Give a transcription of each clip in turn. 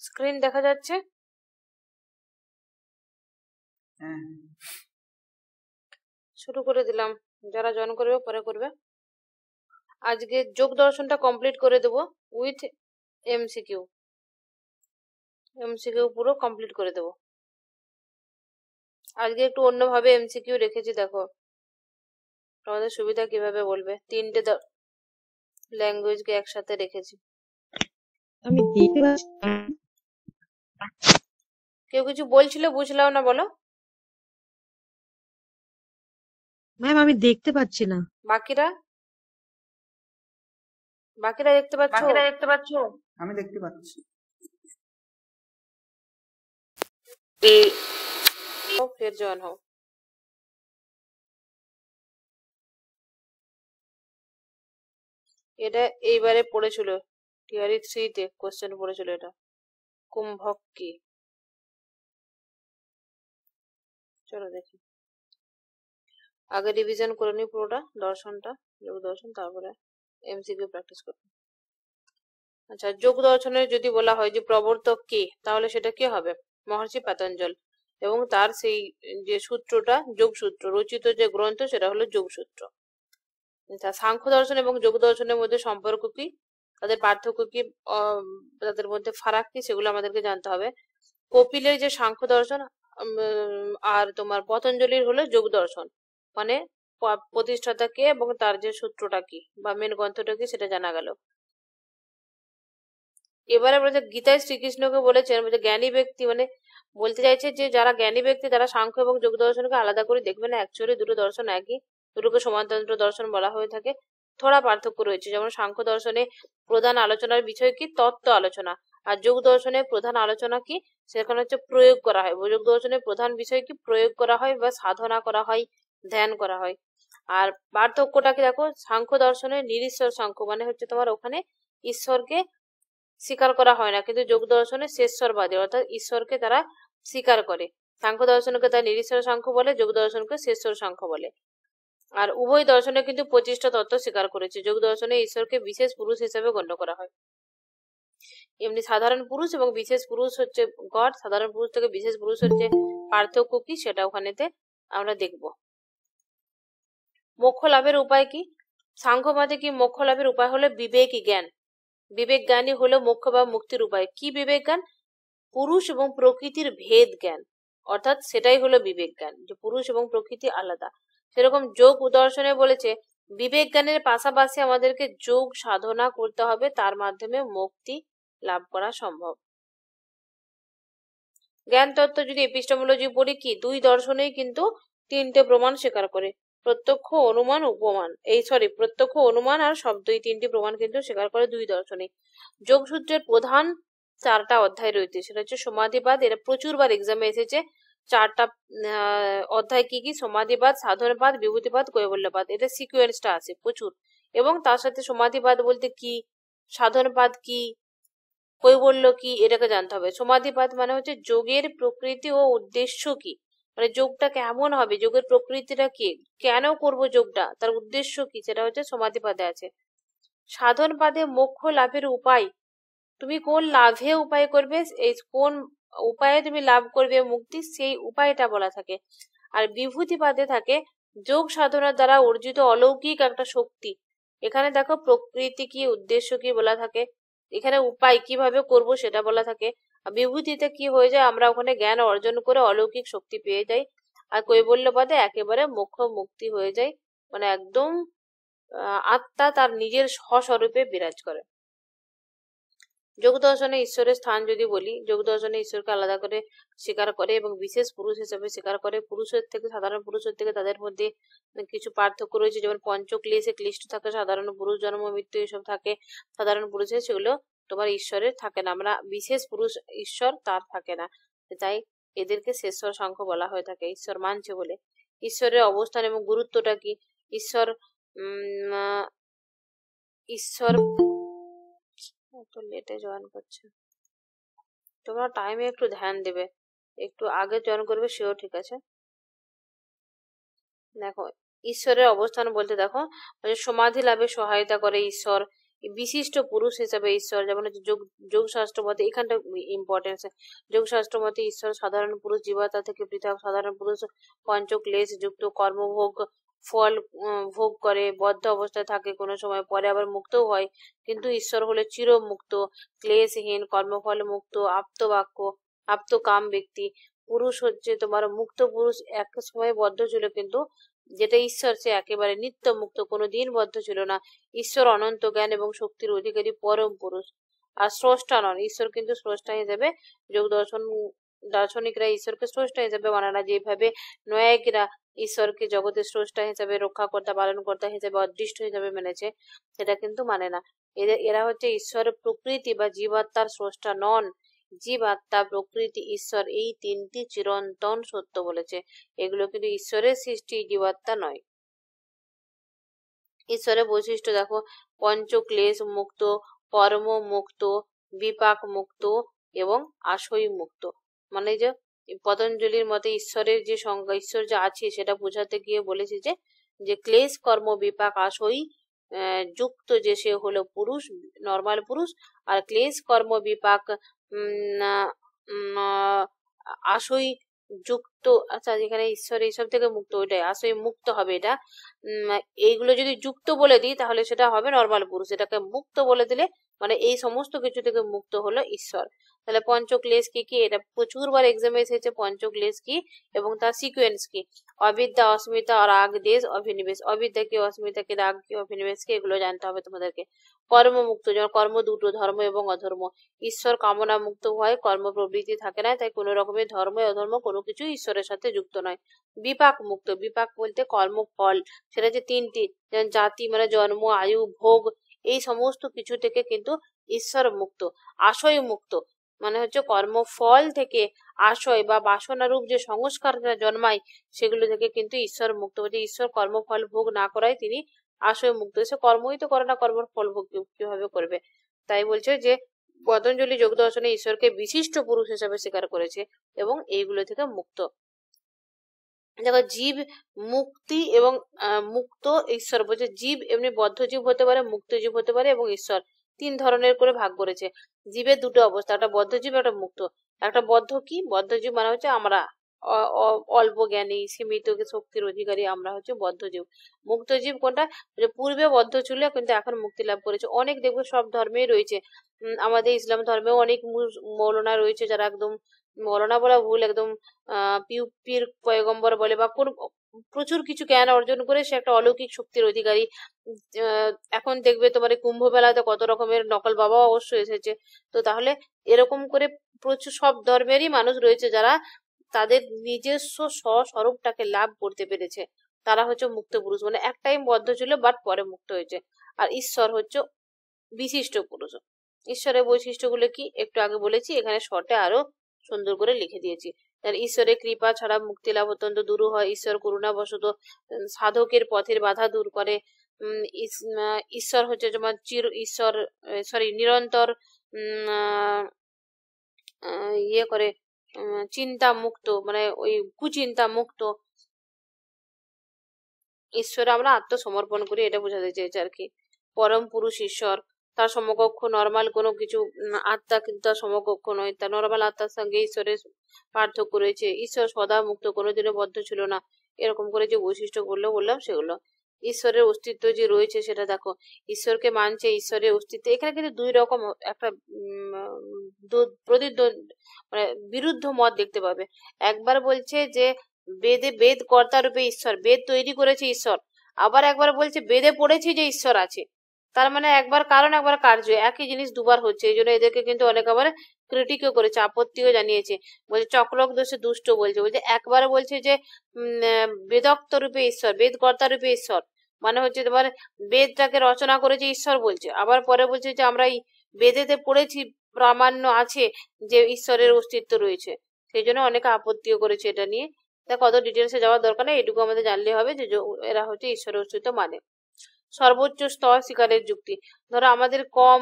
Screen দেখা যাচ্ছে? হ্যাঁ, শুরু করে দিলাম, যারা জয়েন করবে পরে করবে। আজকে যোগ দর্শনটা কমপ্লিট করে দেবো উইথ এমসিকিউ। এমসিকিউ পুরো কমপ্লিট করে দেবো। আজকে একটু অন্যভাবে এমসিকিউ রেখেছি, দেখো তোমাদের সুবিধা কিভাবে বলবে। 3টে ল্যাঙ্গুয়েজকে একসাথে রেখেছি। আমি দেখতে পাচ্ছি না। কেউ কিছু বলছিল, বুঝলাম না, বলো। ম্যাম আমি দেখতে পাচ্ছি না। বাকিরা দেখতে পাচ্ছ? আমি দেখতে পাচ্ছি। ফের জয়েন হও। এটা এইবারে পড়েছিল টিআরই 3-তে কোশ্চেন পড়েছিল এটা। কুম্ভক কি? চলো দেখি, আগে রিভিশন করে নি পুরোটা দর্শনটা, যোগ দর্শন, তারপরে এমসিকিউ প্র্যাকটিস করব। আচ্ছা, যোগ দর্শনে যদি বলা হয় যে প্রবর্তক কে, তাহলে সেটা কি হবে? মহর্ষি পতঞ্জল। এবং তার সেই যে সূত্রটা, যোগ সূত্র রচিত যে গ্রন্থ, সেটা হলো যোগ সূত্র। আচ্ছা, সাংখ্য দর্শন এবং যোগ দর্শনের মধ্যে সম্পর্ক কি, তাদের পার্থক্য কি, তাদের মধ্যে ফারাক কি, সেগুলো আমাদেরকে জানতে হবে। কপিলের যে সাংখ্য দর্শন আর তোমার পতঞ্জলির হলো যোগ দর্শন, মানে প্রতিষ্ঠাতা কে এবং তার যে সূত্রটা কি বা মেন গ্রন্থটা কি, সেটা জানা গেল। এবারে বলেছে গীতায় শ্রীকৃষ্ণকে বলেছেন যে জ্ঞানী ব্যক্তি, মানে বলতে চাইছে যে যারা জ্ঞানী ব্যক্তি তারা সাংখ্য এবং যোগ দর্শনকে আলাদা করে দেখবে না। অ্যাকচুয়ালি দুটো দর্শন একই, দুটোকে সমান্তরাল দর্শন বলা হয়ে থাকে। থোড়া পার্থক্য রয়েছে, যেমন সাংখ্য দর্শনে প্রধান আলোচনার বিষয় কি, তত্ত্ব আলোচনা। আর যোগ দর্শনে প্রধান আলোচনা কি, সেখানে হচ্ছে প্রয়োগ করা হয়। যোগ দর্শনের প্রধান বিষয় কি, প্রয়োগ করা হয় বা সাধনা করা হয়, ধ্যান করা হয়। আর পার্থক্যটা কি দেখো, সাংখ্য দর্শনে নিরীশ্বর সাংখ্য, মানে হচ্ছে তোমার ওখানে ঈশ্বরকে স্বীকার করা হয় না, কিন্তু যোগ দর্শনে শেষশ্বরবাদী, অর্থাৎ ঈশ্বরকে তারা স্বীকার করে। সাংখ্য দর্শনকে তারা নিরীশ্বর সাংখ্য বলে, যোগ দর্শনকে শেষশ্বর সাংখ্য বলে। আর উভয় দর্শনে কিন্তু 25টা তত্ত্ব স্বীকার করেছে। যোগ দর্শনে ঈশ্বরকে বিশেষ পুরুষ হিসেবে গণ্য করা হয়। এমনি সাধারণ পুরুষ এবং বিশেষ পুরুষ হচ্ছে গড, সাধারণ পুরুষ থেকে বিশেষ পুরুষ হচ্ছে পার্থক্য কি, সেটা ওখানেতে আমরা দেখব। মোক্ষ লাভের উপায় কি? সাংখ্যবাদে কি মোক্ষ লাভের উপায় হলো বিবেকী জ্ঞান। বিবেক জ্ঞানই হলো মোক্ষ বা মুক্তির উপায়। কি বিবেক জ্ঞান? পুরুষ এবং প্রকৃতির ভেদ জ্ঞান, অর্থাৎ সেটাই হলো বিবেক জ্ঞান, যে পুরুষ এবং প্রকৃতি আলাদা। সেরকম যোগ দর্শনে বলেছে বিবেক জ্ঞানের পাশাপাশি আমাদেরকে যোগ সাধনা করতে হবে, তার মাধ্যমে মুক্তি লাভ করা সম্ভব। জ্ঞান তত্ত্ব যদি এপিস্টেমোলজি পড়ি, কি দুই দর্শনেই কিন্তু 3টে প্রমাণ স্বীকার করে, প্রত্যক্ষ, অনুমান, উপমান। প্রত্যক্ষ, অনুমান আর শব্দ, এই 3টি প্রমাণ কিন্তু স্বীকার করে দুই দর্শনেই। যোগসূত্রের প্রধান 4টা অধ্যায় রয়েছে, সেটা হচ্ছে সমাধিবাদ। এটা প্রচুরবার এক্সামে এসেছে। 4টা অধ্যায় কি কি? সমাধিবাদ, সাধনবাদ, বিভূতিবাদ, কৈবল্যবাদ। এটা সিকুয়েন্সটা আছে প্রচুর। এবং তার সাথে সমাধিবাদ বলতে কি, সাধনবাদ কি, কৈবল্য কি, এটাকে জানতে হবে। সমাধিবাদ মানে হচ্ছে যোগের প্রকৃতি ও উদ্দেশ্য কি, মানে যোগটা কেমন হবে, যোগের প্রকৃতিটা কি, কেন করব যোগটা, তার উদ্দেশ্য কি, সেটা হচ্ছে সমাধিবাদে আছে। সাধনবাদে মোক্ষ লাভের উপায়, তুমি কোন লাভে উপায় করবে, এই কোন উপায়ে তুমি লাভ করবে মুক্তি, সেই উপায়টা বলা থাকে। আর বিভূতিবাদে থাকে যোগ সাধনার দ্বারা অর্জিত অলৌকিক একটা শক্তি। এখানে দেখো প্রকৃতি কি, উদ্দেশ্য কি বলা থাকে, এখানে উপায় কিভাবে করব সেটা বলা থাকে। আর বিভূতিতে কি হয়ে যায়, আমরা ওখানে জ্ঞান অর্জন করে অলৌকিক শক্তি পেয়ে যাই। আর কৈবল্যবাদে একেবারে মোক্ষ মুক্তি হয়ে যায়, মানে একদম আত্মা তার নিজের স্বস্বরূপে বিরাজ করে। যোগ দর্শনে ঈশ্বরের স্থান যদি বলি, যোগ দর্শনে ঈশ্বরকে আলাদা করে স্বীকার করে এবং বিশেষ পুরুষ হিসেবে স্বীকার করে। পুরুষের থেকে, সাধারণ পুরুষের থেকে তাদের মধ্যে কিছু পার্থক্য রয়েছে, যেমন পঞ্চক্লেশে ক্লিষ্ট থাকে সাধারণ পুরুষ, জন্ম মৃত্যু এসব থাকে সাধারণ পুরুষের, সেগুলো তোমার ঈশ্বরের থাকে না। আমরা বিশেষ পুরুষ ঈশ্বর তার থাকে না, তাই এদেরকে শেষশ্বর সাংখ্য বলা হয়ে থাকে, ঈশ্বর মানছে বলে। ঈশ্বরের অবস্থান এবং গুরুত্বটা কি? ঈশ্বর তো লেটে জয়েন করছে, তোমরা টাইমে একটু ধ্যান দেবে, একটু আগে জয়েন করবে সেও ঠিক আছে। দেখো ঈশ্বরের অবস্থান বলতে দেখো সমাধি লাভে সহায়তা করে ঈশ্বর, বিশিষ্ট পুরুষ হিসেবে ঈশ্বর, যেমন হচ্ছে যোগ শাস্ত্র মতে, এখানটা ইম্পর্টেন্স, যোগ শাস্ত্র মতে ঈশ্বর সাধারণ পুরুষ, জীবাত্মা থেকে পৃথক। সাধারণ পুরুষ পঞ্চক্লেশ যুক্ত, কর্মভোগ ফল ভোগ করে, বদ্ধ অবস্থায় থাকে কোনো সময়, পরে আবার মুক্তও হয়। কিন্তু ঈশ্বর হলে চির মুক্ত, ক্লেশহীন, কর্মফল মুক্ত, আপ্তবাক্য, আপ্তকাম ব্যক্তি। পুরুষ হচ্ছে তোমার মুক্ত পুরুষ, এক সময় বদ্ধ ছিল, কিন্তু যেটা ঈশ্বর সে একেবারে নিত্য মুক্ত, কোনোদিন বদ্ধ ছিল না। ঈশ্বর অনন্ত জ্ঞান এবং শক্তির অধিকারী পরম পুরুষ। আর স্রষ্টা নন, ঈশ্বর কিন্তু স্রষ্টা হিসেবে যোগ দার্শনিকরা ঈশ্বরকে স্রষ্টা হিসেবে মানে না, যেভাবে নয়ায়িকরা ঈশ্বরকে জগতের স্রষ্টা হিসেবে, রক্ষাকর্তা, পালনকর্তা হিসেবে, অদৃষ্ট হিসেবে মেনেছে, সেটা কিন্তু মানে না। এরা হচ্ছে ঈশ্বরের প্রকৃতি বা জীবাত্মার স্রষ্টা নন। জীবাত্মা, প্রকৃতি, ঈশ্বর, এই তিনটি চিরন্তন সত্য বলেছে। এগুলো কিন্তু ঈশ্বরের সৃষ্টি, জীবাত্মা নয়। ঈশ্বরের বৈশিষ্ট্য দেখো, পঞ্চক্লেশ মুক্ত, কর্ম মুক্ত, বিপাক মুক্ত এবং আশয় মুক্ত। মানে যে পতঞ্জলির মতে ঈশ্বরের যে সংজ্ঞা, ঈশ্বর যে আছে সেটা বোঝাতে গিয়ে বলেছে যে ক্লেশ কর্ম বিপাক আশয় যুক্ত যে সে হলো পুরুষ, নর্মাল পুরুষ। আর ক্লেশ কর্ম বিপাক আশয় যুক্ত, আচ্ছা যেখানে ঈশ্বর এইসব থেকে মুক্ত, ওইটাই আশয় মুক্ত হবে। এটা এইগুলো যদি যুক্ত বলে দিই তাহলে সেটা হবে নর্মাল পুরুষ, এটাকে মুক্ত বলে দিলে মানে এই সমস্ত কিছু থেকে মুক্ত হলো ঈশ্বর। তাহলে পঞ্চক্লেশ কি কি, এটা প্রচুরবার এক্সামে এসেছে, পঞ্চক্লেশ কি এবং তার সিকোয়েন্স কি। অবিদ্যা, অস্মিতা, রাগ, দেশ, অভিনিবেশ। অবিদ্যা কি, অস্মিতা কি, রাগ কি, অভিনিবেশ কি, এগুলো জানতে হবে তোমাদেরকে। কর্মমুক্ত, যেমন কর্ম দুটো, ধর্ম এবং অধর্ম। ঈশ্বর কামনা মুক্ত হয়, কর্ম প্রবৃত্তি থাকে না, তাই কোনো রকমের ধর্ম অধর্ম কোনো কিছু ঈশ্বরের সাথে যুক্ত নয়। বিপাক মুক্ত, বিপাক বলতে কর্মফল, সেটা যে তিনটি, যেমন জাতি মানে জন্ম, আয়ু, ভোগ, এই সমস্ত কিছু থেকে কিন্তু ঈশ্বর মুক্ত। আশয় মুক্ত মানে হচ্ছে কর্মফল থেকে আশয় বা বাসনারূপ যে সংস্কার জন্মায় সেগুলো থেকে কিন্তু ঈশ্বর মুক্ত হচ্ছে। ঈশ্বর কর্মফল ভোগ না করায় তিনি আশয় মুক্ত। সে কর্মই তো করে না, কর্মের ফল ভোগ কিভাবে করবে। তাই বলছে যে পতঞ্জলি যোগ দর্শনে ঈশ্বরকে বিশিষ্ট পুরুষ হিসেবে স্বীকার করেছে এবং এইগুলো থেকে মুক্ত। দেখো জীব মুক্তি এবং মুক্ত ঈশ্বর বলছে। জীব এমনি বদ্ধ জীব হতে পারে, মুক্ত জীব হতে পারে এবং ঈশ্বর, তিন ধরনের করে ভাগ করেছে। জীবের দুটো অবস্থা, একটা বদ্ধ জীব, একটা মুক্ত। একটা বদ্ধ কি, বদ্ধ জীব মানে হচ্ছে আমরা অল্প জ্ঞানী, সীমিত শক্তির অধিকারী, আমরা হচ্ছে বদ্ধ জীব। মুক্ত জীব কোনটা, পূর্বে বদ্ধ ছিল কিন্তু এখন মুক্তি লাভ করেছে। অনেক দেখবে সব ধর্মেই রয়েছে, আমাদের ইসলাম ধর্মেও অনেক মৌলানা রয়েছে যারা একদম, মৌলানা বলা ভুল, একদম পীর পয়গম্বর বলে বা কোন প্রচুর কিছু জ্ঞান অর্জন করে সে একটা অলৌকিক শক্তির অধিকারী। এখন দেখবে তোমার এই কুম্ভ মেলাতে কত রকমের নকল বাবা অবশ্য এসেছে। তো তাহলে এরকম করে প্রচুর সব ধর্মেরই মানুষ রয়েছে যারা তাদের নিজস্ব স্বস্বরূপটাকে লাভ করতে পেরেছে, তারা হচ্ছে মুক্ত পুরুষ। মানে এক টাইম বদ্ধ ছিল বাট পরে মুক্ত হয়েছে। আর ঈশ্বর হচ্ছে বিশিষ্ট পুরুষ। ঈশ্বরের বৈশিষ্ট্যগুলো কি একটু আগে বলেছি, এখানে শর্টে আরো সুন্দর করে লিখে দিয়েছি। ঈশ্বরের কৃপা ছাড়া মুক্তি লাভ অত্যন্ত দূর হয়। ঈশ্বর করুণাবশত সাধকের পথের বাধা দূর করে। ঈশ্বর হচ্ছে যেমন ঈশ্বর নিরন্তর ইয়ে করে, চিন্তা মুক্ত মানে ওই কুচিন্তা মুক্ত। ঈশ্বরে আমরা আত্মসমর্পণ করি, এটা বোঝাতে চেয়েছে আর কি। পরম পুরুষ ঈশ্বর, তার সমকক্ষ নর্মাল কোনো কিছু আত্মা কিন্তু তার সমকক্ষ নয়, তার নর্মাল আত্মার সঙ্গে ঈশ্বরের পার্থক্য রয়েছে। ঈশ্বর সদা মুক্ত, কোনোদিনও বদ্ধ ছিল না। এরকম করে যে বৈশিষ্ট্য বললাম সেগুলো। ঈশ্বরের অস্তিত্ব যে রয়েছে সেটা দেখো, ঈশ্বরকে মানছে, ঈশ্বরের অস্তিত্ব। এখানে কিন্তু দুই রকম একটা মানে বিরুদ্ধ মত দেখতে পাবে। একবার বলছে যে বেদ কর্তা রূপে ঈশ্বর, বেদ তৈরি করেছে ঈশ্বর। আবার একবার বলছে বেদে পড়েছি যে ঈশ্বর আছে। তার মানে একবার কারণ একবার কার্য, একই জিনিস দুবার হচ্ছে। এই জন্য এদেরকে কিন্তু অনেক আবার ক্রিটিকও করেছে, আপত্তিও জানিয়েছে। বলছে চক্রক দোষে দুষ্ট বলছে। একবার বলছে যে বেদক্ত রূপে ঈশ্বর, বেদ কর্তা রূপে ঈশ্বর, মানে হচ্ছে তোমার বেদটাকে রচনা করেছে ঈশ্বর বলছে। আবার পরে বলছে যে আমরা এই বেদেতে পড়েছি, প্রামাণ্য আছে যে ঈশ্বরের অস্তিত্ব রয়েছে। সেই জন্য অনেকে আপত্তিও করেছে এটা নিয়ে। দেখ কত ডিটেলসে যাওয়ার দরকার নেই, এটুকু আমাদের জানলে হবে যে এরা হচ্ছে ঈশ্বরের অস্তিত্ব মানে। সর্বোচ্চ স্তর শিকারের যুক্তি, ধরো আমাদের কম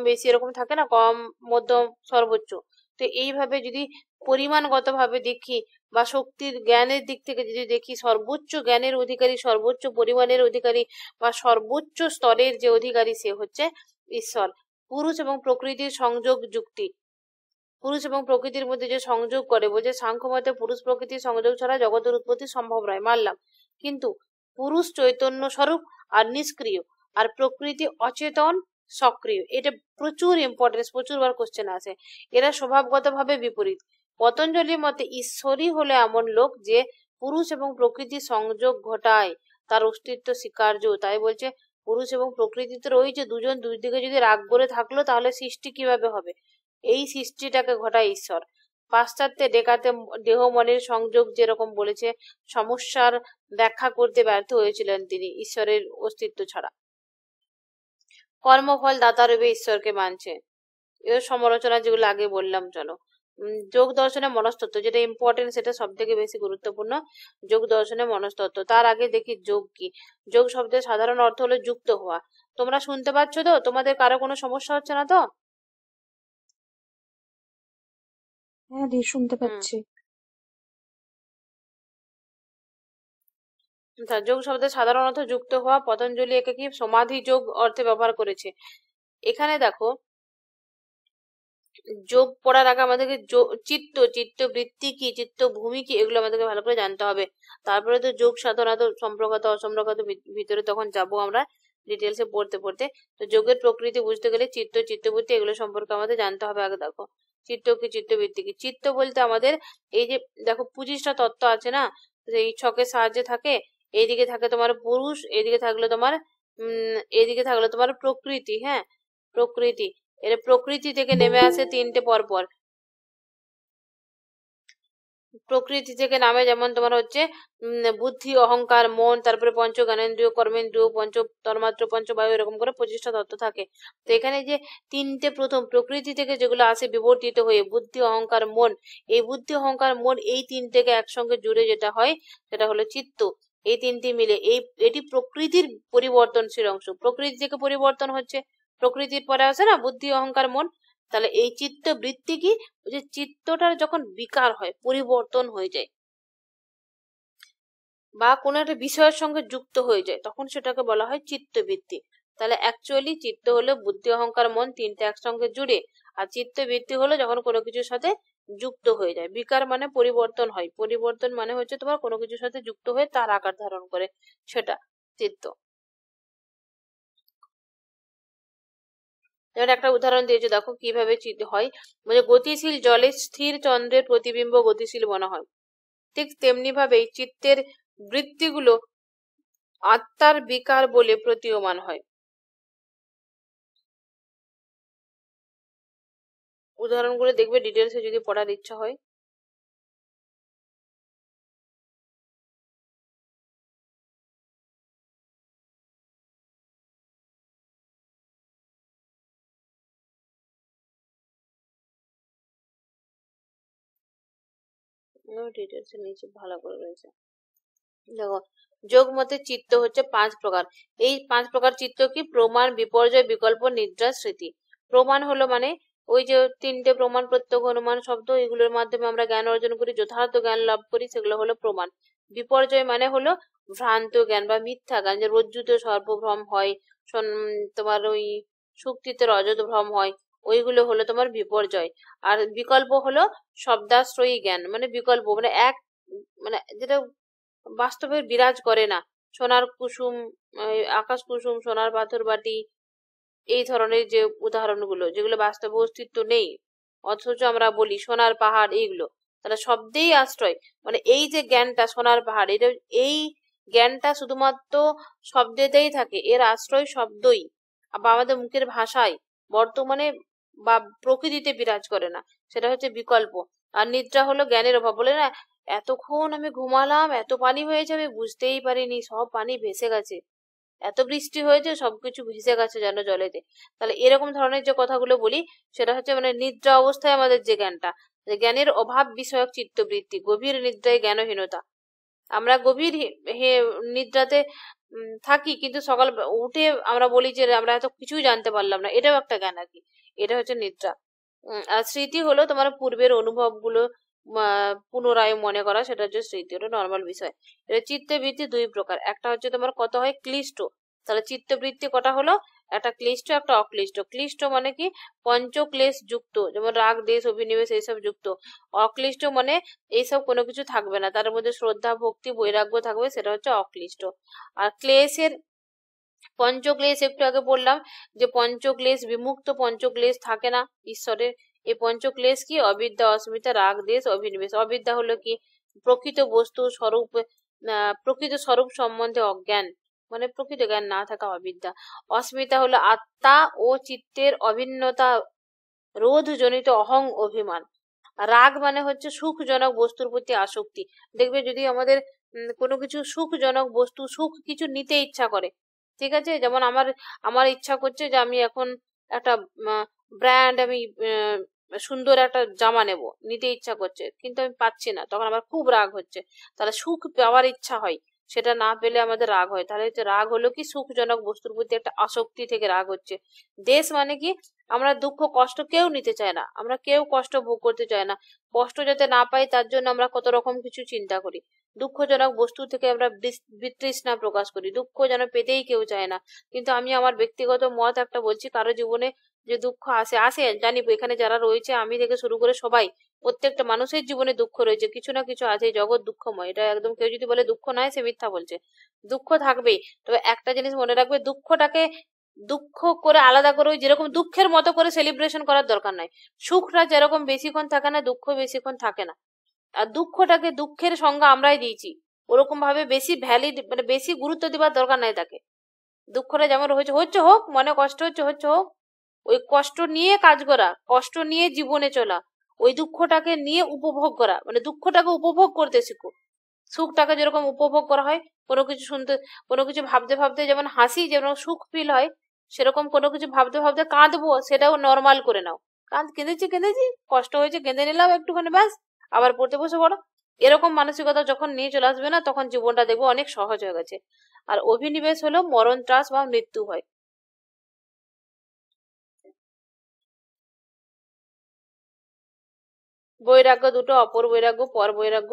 বেশি এরকম থাকে না, কম মধ্যম সর্বোচ্চ। তো এইভাবে যদি পরিমাণগত ভাবে দেখি, বা শক্তির জ্ঞানের দিক থেকে যদি দেখি, সর্বোচ্চ জ্ঞানের অধিকারী, সর্বোচ্চ পরিমাণের অধিকারী বা সর্বোচ্চ স্তরের যে অধিকারী সে হচ্ছে ঈশ্বর। পুরুষ এবং প্রকৃতির সংযোগ যুক্তি, পুরুষ এবং প্রকৃতির মধ্যে যে সংযোগ করে, বলছে সাংখ্য মতে পুরুষ প্রকৃতির সংযোগ ছাড়া জগতের উৎপত্তি সম্ভব নয়, মানলাম। কিন্তু পুরুষ চৈতন্য স্বরূপ আর নিষ্ক্রিয়, আর প্রকৃতি অচেতন সক্রিয়। এটা প্রচুর ইম্পর্টেন্স, প্রচুরবার কোশ্চেন আছে। এরা স্বভাবগতভাবে বিপরীত। পতঞ্জলির মতে ঈশ্বরই হলো এমন লোক যে পুরুষ এবং প্রকৃতির সংযোগ ঘটায়, তার অস্তিত্ব স্বীকার্য। তাই বলছে পুরুষ এবং প্রকৃতিতে ওই যে দুজন দুই দিকে যদি রাগ করে থাকলো তাহলে সৃষ্টি কিভাবে হবে, এই সৃষ্টিটাকে ঘটায় ঈশ্বর। পাশ্চাত্যে ডেকাতে দেহ মনের সংযোগ যেরকম বলেছে, সমস্যার ব্যাখ্যা করতে ব্যর্থ হয়েছিলেন তিনি ঈশ্বরের অস্তিত্ব ছাড়া। কর্মফল দাতা রূপে ঈশ্বরকে মানছে, এর সমালোচনা যেগুলো আগে বললাম। চলো, যোগ দর্শনে মনস্তত্ত্ব, যেটা ইম্পর্টেন্ট, সেটা সব থেকে বেশি গুরুত্বপূর্ণ, যোগ দর্শনে মনস্তত্ত্ব। তার আগে দেখি যোগ কি। যোগ শব্দের সাধারণ অর্থ হলো যুক্ত হওয়া। তোমরা শুনতে পাচ্ছ তো? তোমাদের কারো কোনো সমস্যা হচ্ছে না তো? হ্যাঁ দি, শুনতে পাচ্ছি। যোগ শব্দের সাধারণ অর্থ যুক্ত হওয়া। পতঞ্জলি একে কি সমাধি যোগ অর্থে ব্যবহার করেছে। এখানে দেখো, যোগ পড়ার আগে আমাদেরকে চিত্তবৃত্তি কি, চিত্তভূমি কি, এগুলো আমাদেরকে ভালো করে জানতে হবে। তারপরে তো যোগ সাধনা তো সম্পর্কত অসম্পর্কত ভিতরে তখন যাব আমরা ডিটেলসে পড়তে পড়তে। তো যোগের প্রকৃতি বুঝতে গেলে চিত্তবৃত্তি এগুলো সম্পর্কে আমাদের জানতে হবে আগে। দেখো, চিত্ত কি, চিত্তবৃত্তি কি। চিত্ত বলতে আমাদের এই যে দেখো 25টা তত্ত্ব আছে না, এই ছকের সাহায্যে থাকে। এইদিকে থাকে তোমার পুরুষ, এইদিকে থাকলো তোমার প্রকৃতি। হ্যাঁ, প্রকৃতি। এর প্রকৃতি থেকে নেমে আসে তিনটে পরপর। প্রকৃতি থেকে নামে যেমন তোমার হচ্ছে বুদ্ধি, অহংকার, মন, তারপরে পঞ্চ জ্ঞানেন্দ্রিয়, কর্মেন্দ্রিয়, পঞ্চ তন্মাত্র, পঞ্চবায়ু, এরকম করে 25টা তত্ত্ব থাকে। তো এখানে যে তিনটে প্রথম প্রকৃতি থেকে যেগুলো আসে বিবর্তিত হয়ে বুদ্ধি, অহংকার, মন, এই বুদ্ধি, অহংকার, মন, এই তিনটেকে একসঙ্গে জুড়ে যেটা হয় সেটা হলো চিত্ত। এই তিনটি মিলে এটি প্রকৃতির পরিবর্তনশীল অংশ। প্রকৃতি থেকে পরিবর্তন হচ্ছে, প্রকৃতির পরে আসে না বুদ্ধি, অহংকার, মন। তাহলে এই চিত্ত বৃত্তি কি, যে চিত্তটার যখন বিকার হয়, পরিবর্তন হয়ে যায় বা কোনো একটা বিষয়ের সঙ্গে যুক্ত হয়ে যায়, তখন সেটাকে বলা হয় চিত্তবৃত্তি। তাহলে অ্যাকচুয়ালি চিত্ত হলো বুদ্ধি, অহংকার, মন তিনটে একসঙ্গে জুড়ে, আর চিত্তবৃত্তি হলো যখন কোনো কিছুর সাথে যুক্ত হয়ে যায়। বিকার মানে পরিবর্তন হয়, পরিবর্তন মানে হচ্ছে তোমার কোনো কিছুর সাথে যুক্ত হয়ে তার আকার ধারণ করে, সেটা চিত্ত। যেমন একটা উদাহরণ দিয়েছে, দেখো কিভাবে চিত্ত হয়। মানে গতিশীল জলে স্থির চন্দ্রের প্রতিবিম্ব গতিশীল মনে হয়, ঠিক তেমনি ভাবেই চিত্তের বৃত্তিগুলো আত্মার বিকার বলে প্রতীয়মান হয়। উদাহরণগুলো দেখবে ডিটেলসে যদি পড়ার ইচ্ছা হয়। ডিটেলসে নিচে ভালো করে রয়েছে। দেখো, যোগ মতে চিত্ত হচ্ছে 5 প্রকার। এই 5 প্রকার চিত্ত কি? প্রমাণ, বিপর্যয়, বিকল্প, নিদ্রা, স্মৃতি। প্রমাণ হলো মানে ওই যে তিনটে প্রমাণ, প্রত্যক্ষ, অনুমান, শব্দ, এগুলোর মাধ্যমে আমরা জ্ঞান অর্জন করি, যথার্থ জ্ঞান লাভ করি, সেগুলো হলো প্রমাণ। বিপর্যয় মানে হলো ভ্রান্ত জ্ঞান বা মিথ্যা জ্ঞান, যে রজ্জুতে সর্বভ্রম হয়, তোমার ওই শুক্তিতে রজত ভ্রম হয়, ওইগুলো হলো তোমার বিপর্যয়। আর বিকল্প হলো শব্দাশ্রয়ী জ্ঞান, মানে বিকল্প মানে এক, মানে যেটা বাস্তবে বিরাজ করে না। সোনার কুসুম, আকাশ কুসুম, সোনার পাথর বাটি, এই ধরনের যে উদাহরণগুলো যেগুলো বাস্তবে অস্তিত্ব নেই, অথচ আমরা বলি সোনার পাহাড়, এইগুলো তাহলে শব্দেই আশ্রয়। মানে এই যে জ্ঞানটা সোনার পাহাড়, এটা এই জ্ঞানটা শুধুমাত্র শব্দেতেই থাকে, এর আশ্রয় শব্দই বা আমাদের মুখের ভাষায় বর্তমানে বা প্রকৃতিতে বিরাজ করে না, সেটা হচ্ছে বিকল্প। আর নিদ্রা হলো জ্ঞানের অভাব। বলে না, এতক্ষণ আমি ঘুমালাম, এত পানি হয়েছে আমি বুঝতেই পারিনি, সব পানি ভেসে গেছে, এত বৃষ্টি হয়েছে সবকিছু ভেসে গেছে যেন জলেতে। তাহলে এরকম ধরনের যে কথাগুলো বলি সেটা হচ্ছে মানে নিদ্রা অবস্থায় আমাদের যে জ্ঞানটা, যে জ্ঞানের অভাব বিষয়ক চিত্তবৃত্তি। গভীর নিদ্রায় জ্ঞানহীনতা। আমরা গভীর নিদ্রাতে থাকি, কিন্তু সকাল উঠে আমরা বলি যে আমরা এত কিছুই জানতে পারলাম না, এটাও একটা জ্ঞান আর কি, এটা হচ্ছে নিদ্রা। আর স্মৃতি হলো তোমার পূর্বের অনুভবগুলো পুনরায় মনে করা, সেটা হচ্ছে স্মৃতি, ওটা নর্মাল বিষয়। এটা চিত্তবৃত্তি দুই প্রকার, একটা হচ্ছে তোমার কত হয় ক্লিষ্ট। তাহলে চিত্তবৃত্তি কটা হলো, একটা ক্লিষ্ট একটা অক্লিষ্ট। ক্লিষ্ট মানে কি পঞ্চক্লেশ যুক্ত, যেমন রাগ দেশ অভিনিবেশ এইসব যুক্ত। অক্লিষ্ট মানে এইসব কোনো কিছু থাকবে না, তার মধ্যে শ্রদ্ধা ভক্তি বৈরাগ্য থাকবে, সেটা হচ্ছে অক্লিষ্ট। আর ক্লেশের পঞ্চক্লেশ একটু আগে বললাম যে পঞ্চক্লেশ বিমুক্ত, পঞ্চক্লেশ থাকে না ঈশ্বরের। এই পঞ্চক্লেশ কি অবিদ্যা অস্মিতা রাগ দেশ অভিনিবেশ। অবিদ্যা হলো কি প্রকৃত বস্তু স্বরূপ, প্রকৃত স্বরূপ সম্বন্ধে অজ্ঞান, মানে প্রকৃত জ্ঞান না থাকা অবিদ্যা। অস্মিতা হলো আত্মা ও চিত্তের অভিন্নতা রোধজনিত অহং অভিমান। রাগ মানে হচ্ছে সুখজনক বস্তুর প্রতি আসক্তি। দেখবে যদি আমাদের কোনো কিছু সুখজনক বস্তু, সুখ কিছু নিতে ইচ্ছা করে, ঠিক আছে, যেমন আমার আমার ইচ্ছা করছে যে আমি এখন একটা ব্র্যান্ড, আমি সুন্দর একটা জামা নেব, নিতে ইচ্ছা করছে কিন্তু আমি পাচ্ছি না, তখন আমার খুব রাগ হচ্ছে। তাহলে সুখ পাওয়ার ইচ্ছা হয়, সেটা না পেলে আমাদের রাগ হয়। তাহলে রাগ হলো কি সুখজনক বস্তুর প্রতি একটা আসক্তি থেকে রাগ হচ্ছে। দেশ মানে কি আমরা দুঃখ কষ্ট কেউ নিতে চায় না, আমরা কেউ কষ্ট ভোগ করতে চায় না, কষ্ট যাতে না পাই তার জন্য আমরা কত রকম কিছু চিন্তা করি। দুঃখজনক বস্তু থেকে আমরা বিতৃষ্ণা প্রকাশ করি, দুঃখ যেন পেতেই কেউ চায় না। কিন্তু আমি আমার ব্যক্তিগত মত একটা বলছি, কারো জীবনে যে দুঃখ আসে আসে জানি, এখানে যারা রয়েছে আমি থেকে শুরু করে সবাই, প্রত্যেকটা মানুষের জীবনে দুঃখ রয়েছে, কিছু না কিছু আছে, জগৎ দুঃখময়, এটা একদম, কেউ যদি বলে দুঃখ নয় সে মিথ্যা বলছে। দুঃখ থাকবেই, তবে একটা জিনিস মনে রাখবে, দুঃখটাকে দুঃখ করে আলাদা করে ওই যেরকম দুঃখের মতো করে সেলিব্রেশন করার দরকার নাই। সুখটা যেরকম বেশিক্ষণ থাকে না, দুঃখ বেশিক্ষণ থাকে না। আর দুঃখটাকে দুঃখের সংজ্ঞা আমরাই দিয়েছি, ওরকম ভাবে বেশি ভ্যালিড মানে বেশি গুরুত্ব দেওয়ার দরকার নাই তাকে। দুঃখটা যেমন হচ্ছে হচ্ছে হোক, মনে কষ্ট হচ্ছে হচ্ছে হোক, ওই কষ্ট নিয়ে কাজ করা, কষ্ট নিয়ে জীবনে চলা, ওই দুঃখটাকে নিয়ে উপভোগ করা, মানে দুঃখটাকে উপভোগ করতে শিখো। সুখটাকে যেরকম উপভোগ করা হয়, কোনো কিছু শুনতে, কোনো কিছু ভাবতে ভাবতে যেমন হাসি, যেমন সুখ ফিল হয়, সেরকম কোনো কিছু ভাবতে ভাবতে কাঁদবো, সেটাও নর্মাল করে নাও। কেঁদেছি কেঁদেছি, কষ্ট হয়েছে কেঁদে নিলাম একটুখানি, ব্যাস, আবার পড়তে বসে পড়ো। এরকম মানসিকতা যখন নিয়ে চলে আসবে না, তখন জীবনটা দেখবো অনেক সহজ হয়ে গেছে। আর অভিনিবেশ হলো মরণ ত্রাস বা মৃত্যু হয়। বৈরাগ্য দুটো, অপর বৈরাগ্য, পর বৈরাগ্য।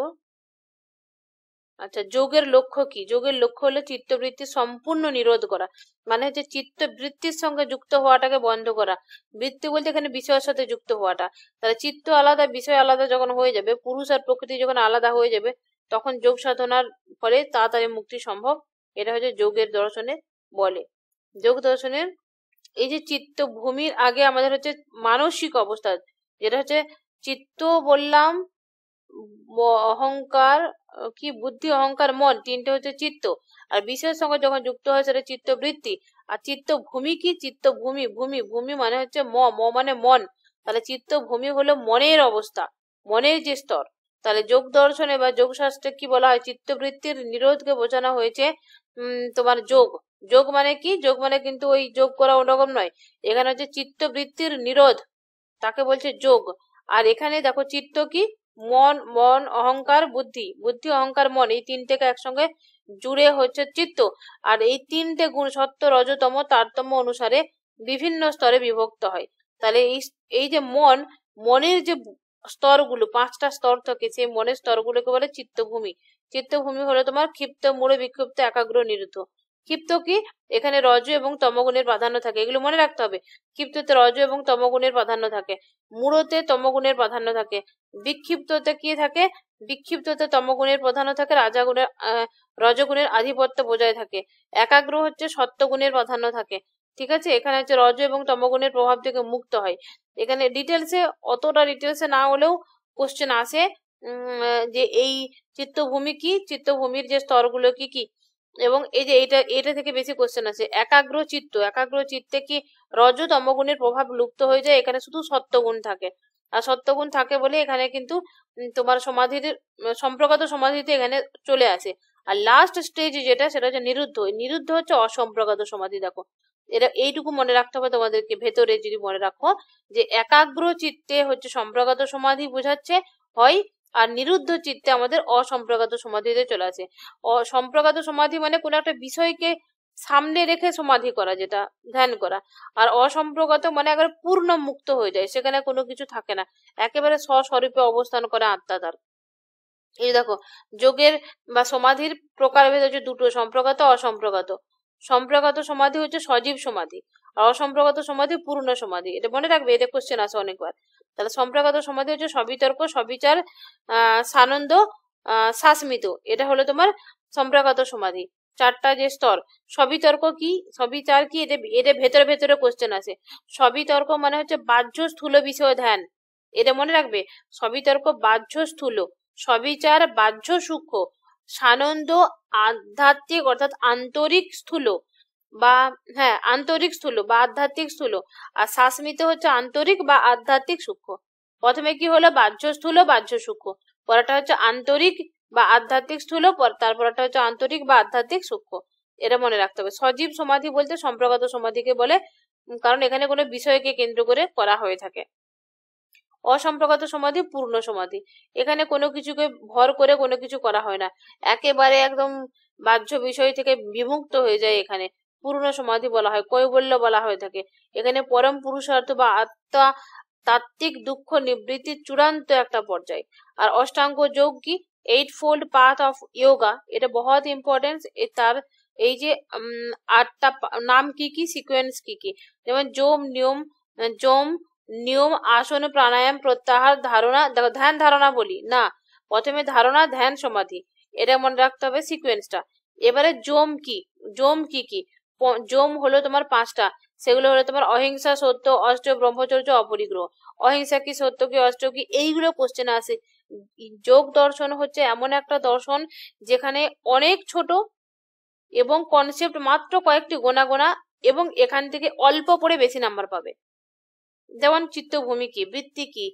আচ্ছা, যোগের লক্ষ্য কি? যোগের লক্ষ্য হলো চিত্তবৃত্তি সম্পূর্ণ নিরোধ করা, মানে হচ্ছে চিত্তবৃত্তির সঙ্গে যুক্ত হওয়াটাকে বন্ধ করা। বৃত্তি বলতে এখানে বিষয়ের সাথে যুক্ত হওয়াটা। তাহলে চিত্ত আলাদা বিষয় আলাদা যখন হয়ে যাবে, পুরুষ আর প্রকৃতি যখন আলাদা হয়ে যাবে, তখন যোগ সাধনার ফলে তাড়াতাড়ি মুক্তি সম্ভব। এটা হচ্ছে যোগের দর্শনে বলে। যোগ দর্শনের এই যে চিত্ত ভূমির আগে আমাদের হচ্ছে মানসিক অবস্থা, যেটা হচ্ছে চিত্ত বললাম, অহংকার, কি বুদ্ধি অহংকার মন, তিনটে হচ্ছে চিত্ত। আর বিষয়ের সঙ্গে যখন যুক্ত হয় সেটা চিত্ত বৃত্তি। আর চিত্ত ভূমি কি? চিত্ত ভূমি, ভূমি ভূমি মানে হচ্ছে মানে মন। তাহলে চিত্ত ভূমি হলো মনের অবস্থা, মনের যে স্তর। তাহলে যোগ দর্শনে বা যোগ শাস্ত্রে কি বলা হয়? চিত্তবৃত্তির নিরোধকে বোঝানো হয়েছে তোমার যোগ। যোগ মানে কি? যোগ মানে কিন্তু ওই যোগ করা ওরকম নয়, এখানে হচ্ছে চিত্তবৃত্তির নিরোধ, তাকে বলছে যোগ। আর এখানে দেখো চিত্ত কি? মন, মন অহংকার বুদ্ধি, বুদ্ধি অহংকার মন, এই তিনটেকে একসঙ্গে জুড়ে হচ্ছে চিত্ত। আর এই তিনটে গুণ সত্য রজতম তারতম্য অনুসারে বিভিন্ন স্তরে বিভক্ত হয়। তাহলে এই যে মনের যে স্তরগুলো, পাঁচটা স্তর থাকে, সেই মনের স্তরগুলোকে বলে চিত্তভূমি। চিত্তভূমি হলো তোমার ক্ষিপ্ত মূলে বিক্ষিপ্ত একাগ্র নিরুদ্ধ। ক্ষিপ্ত কি? এখানে রজ এবং তমগুণের প্রাধান্য থাকে, এগুলো মনে রাখতে হবে। ক্ষিপ্ততে রজ এবং তমগুণের প্রাধান্য থাকে, মূঢ়তে তমগুণের প্রাধান্য থাকে, বিক্ষিপ্ততে কি থাকে? বিক্ষিপ্ততে তমগুণের প্রাধান্য থাকে, রজগুণের আধিপত্য বজায় থাকে। একাগ্র হচ্ছে সত্যগুণের প্রাধান্য থাকে, ঠিক আছে। এখানে হচ্ছে রজ এবং তমগুণের প্রভাব থেকে মুক্ত হয়। এখানে ডিটেলসে, অতটা ডিটেলসে না হলেও কোশ্চেন আসে যে এই চিত্তভূমি কি, চিত্তভূমির যে স্তরগুলো কি কি। এবং এই যে এটা থেকে বেশি কোশ্চেন আছে। একাগ্র চিত্ত, একাগ্র চিত্তে কি রজ তমগুণের প্রভাব লুপ্ত হয়ে যায়, এখানে শুধু সত্যগুণ থাকে। আর সত্যগুণ থাকে বলে এখানে কিন্তু তোমার সমাধির সম্প্রজ্ঞাত সমাধিতে এখানে চলে আসে। আর লাস্ট স্টেজ যেটা, সেটা হচ্ছে নিরুদ্ধ। নিরুদ্ধ হচ্ছে অসম্প্রজ্ঞাত সমাধি। দেখো এটা এইটুকু মনে রাখতে হবে তোমাদেরকে, ভেতরে যদি মনে রাখো যে একাগ্র চিত্তে হচ্ছে সম্প্রজ্ঞাত সমাধি বোঝাচ্ছে হয়, আর নিরুদ্ধ চিত্তে আমাদের অসম্প্রজ্ঞাত সমাধিতে চলে আসে। অসম্প্রজ্ঞাত সমাধি মানে কোনো একটা বিষয়কে সামনে রেখে সমাধি করা, যেটা ধ্যান করা। আর অসম্প্রগত মানে একবার পূর্ণ মুক্ত হয়ে যায়, সেখানে কোনো কিছু থাকে না, একেবারে স্বস্বরূপে অবস্থান করে আত্মা তার। এই দেখো, যোগের বা সমাধির প্রকারভেদ হচ্ছে দুটো, সম্প্রগত অসম্প্রগত। সম্প্রগত সমাধি হচ্ছে সজীব সমাধি, আর অসম্প্রগত সমাধি পূর্ণ সমাধি। এটা মনে রাখবে, এটা কোশ্চেন আসে অনেকবার। তাহলে সম্প্রগত সমাধি হচ্ছে সবিতর্ক, সবিচার, সানন্দ, শাসমিত, এটা হলো তোমার সম্প্রগত সমাধি। চারটা যে স্তর, সবিতর্ক কি, সবিচার কি, এটা ভেতরে ভেতরে কোশ্চেন আসে। সবিতর্ক মানে হচ্ছে বাহ্য স্থূল বিষয় ধ্যান, এটা মনে রাখবে। সবিতর্ক বাহ্য স্থূল, সবিচার বাহ্য সূক্ষ্ম, সানন্দ আধ্যাত্মিক অর্থাৎ আন্তরিক স্থূল বা হ্যাঁ আন্তরিক স্থূল বা আধ্যাত্মিক স্থূল, আর শাসমিত হচ্ছে আন্তরিক বা আধ্যাত্মিক সূক্ষ্ম। প্রথমে কি হলো, বাহ্য স্থূল বাহ্য সূক্ষ্ম, পরেরটা হচ্ছে আন্তরিক বা আধ্যাত্মিক স্থূল, তারপরটা হচ্ছে আন্তরিক বা আধ্যাত্মিক সূক্ষ্ম। এটা মনে রাখতে হবে। সজীব সমাধি বলতে সম্প্রগত সমাধিকে বলে, কারণ এখানে কোনো বিষয়কে কেন্দ্র করে করা হয়ে থাকে। অসম্প্রগত সমাধি পূর্ণ সমাধি, এখানে কোনো কিছুকে ভর করে কোনো কিছু করা হয় না, একেবারে একদম বাহ্য বিষয় থেকে বিমুক্ত হয়ে যায়, এখানে পূর্ণ সমাধি বলা হয়, কৈবল্য বলা হয়ে থাকে। এখানে পরম পুরুষার্থ বা আত্মা তাত্ত্বিক দুঃখ নিবৃত্তির চূড়ান্ত একটা পর্যায়। আর অষ্টাঙ্গ যোগ কি, 8-fold পাথ অফ যোগা, এটা বহুত ইম্পর্টেন্স। তার এই যে 8টা নাম কি কি, সিকোয়েন্স কি কি, যেমন যোম নিয়ম, আসন, প্রাণায়াম, প্রত্যাহার, ধারণা। দেখো ধ্যান ধারণা বলি না, প্রথমে ধারণা, ধ্যান, সমাধি, এটা মনে রাখতে হবে সিকোয়েন্সটা। এবারে যোম কি, যোম কি কি, যোম হলো তোমার 5টা, সেগুলো হলো তোমার অহিংসা, সত্য, অষ্ট, ব্রহ্মচর্য, অপরিগ্রহ। অহিংসা কি, সত্য কি, অষ্ট কি, এইগুলো কোশ্চেন আসে। যোগ দর্শন হচ্ছে এমন একটা দর্শন যেখানে অনেক ছোট এবং কনসেপ্ট মাত্র কয়েকটি গোনা গোনা, এবং এখান থেকে অল্প পড়ে বেশি নাম্বার পাবে। যেমন চিত্তভূমি কি, বৃত্তি কি,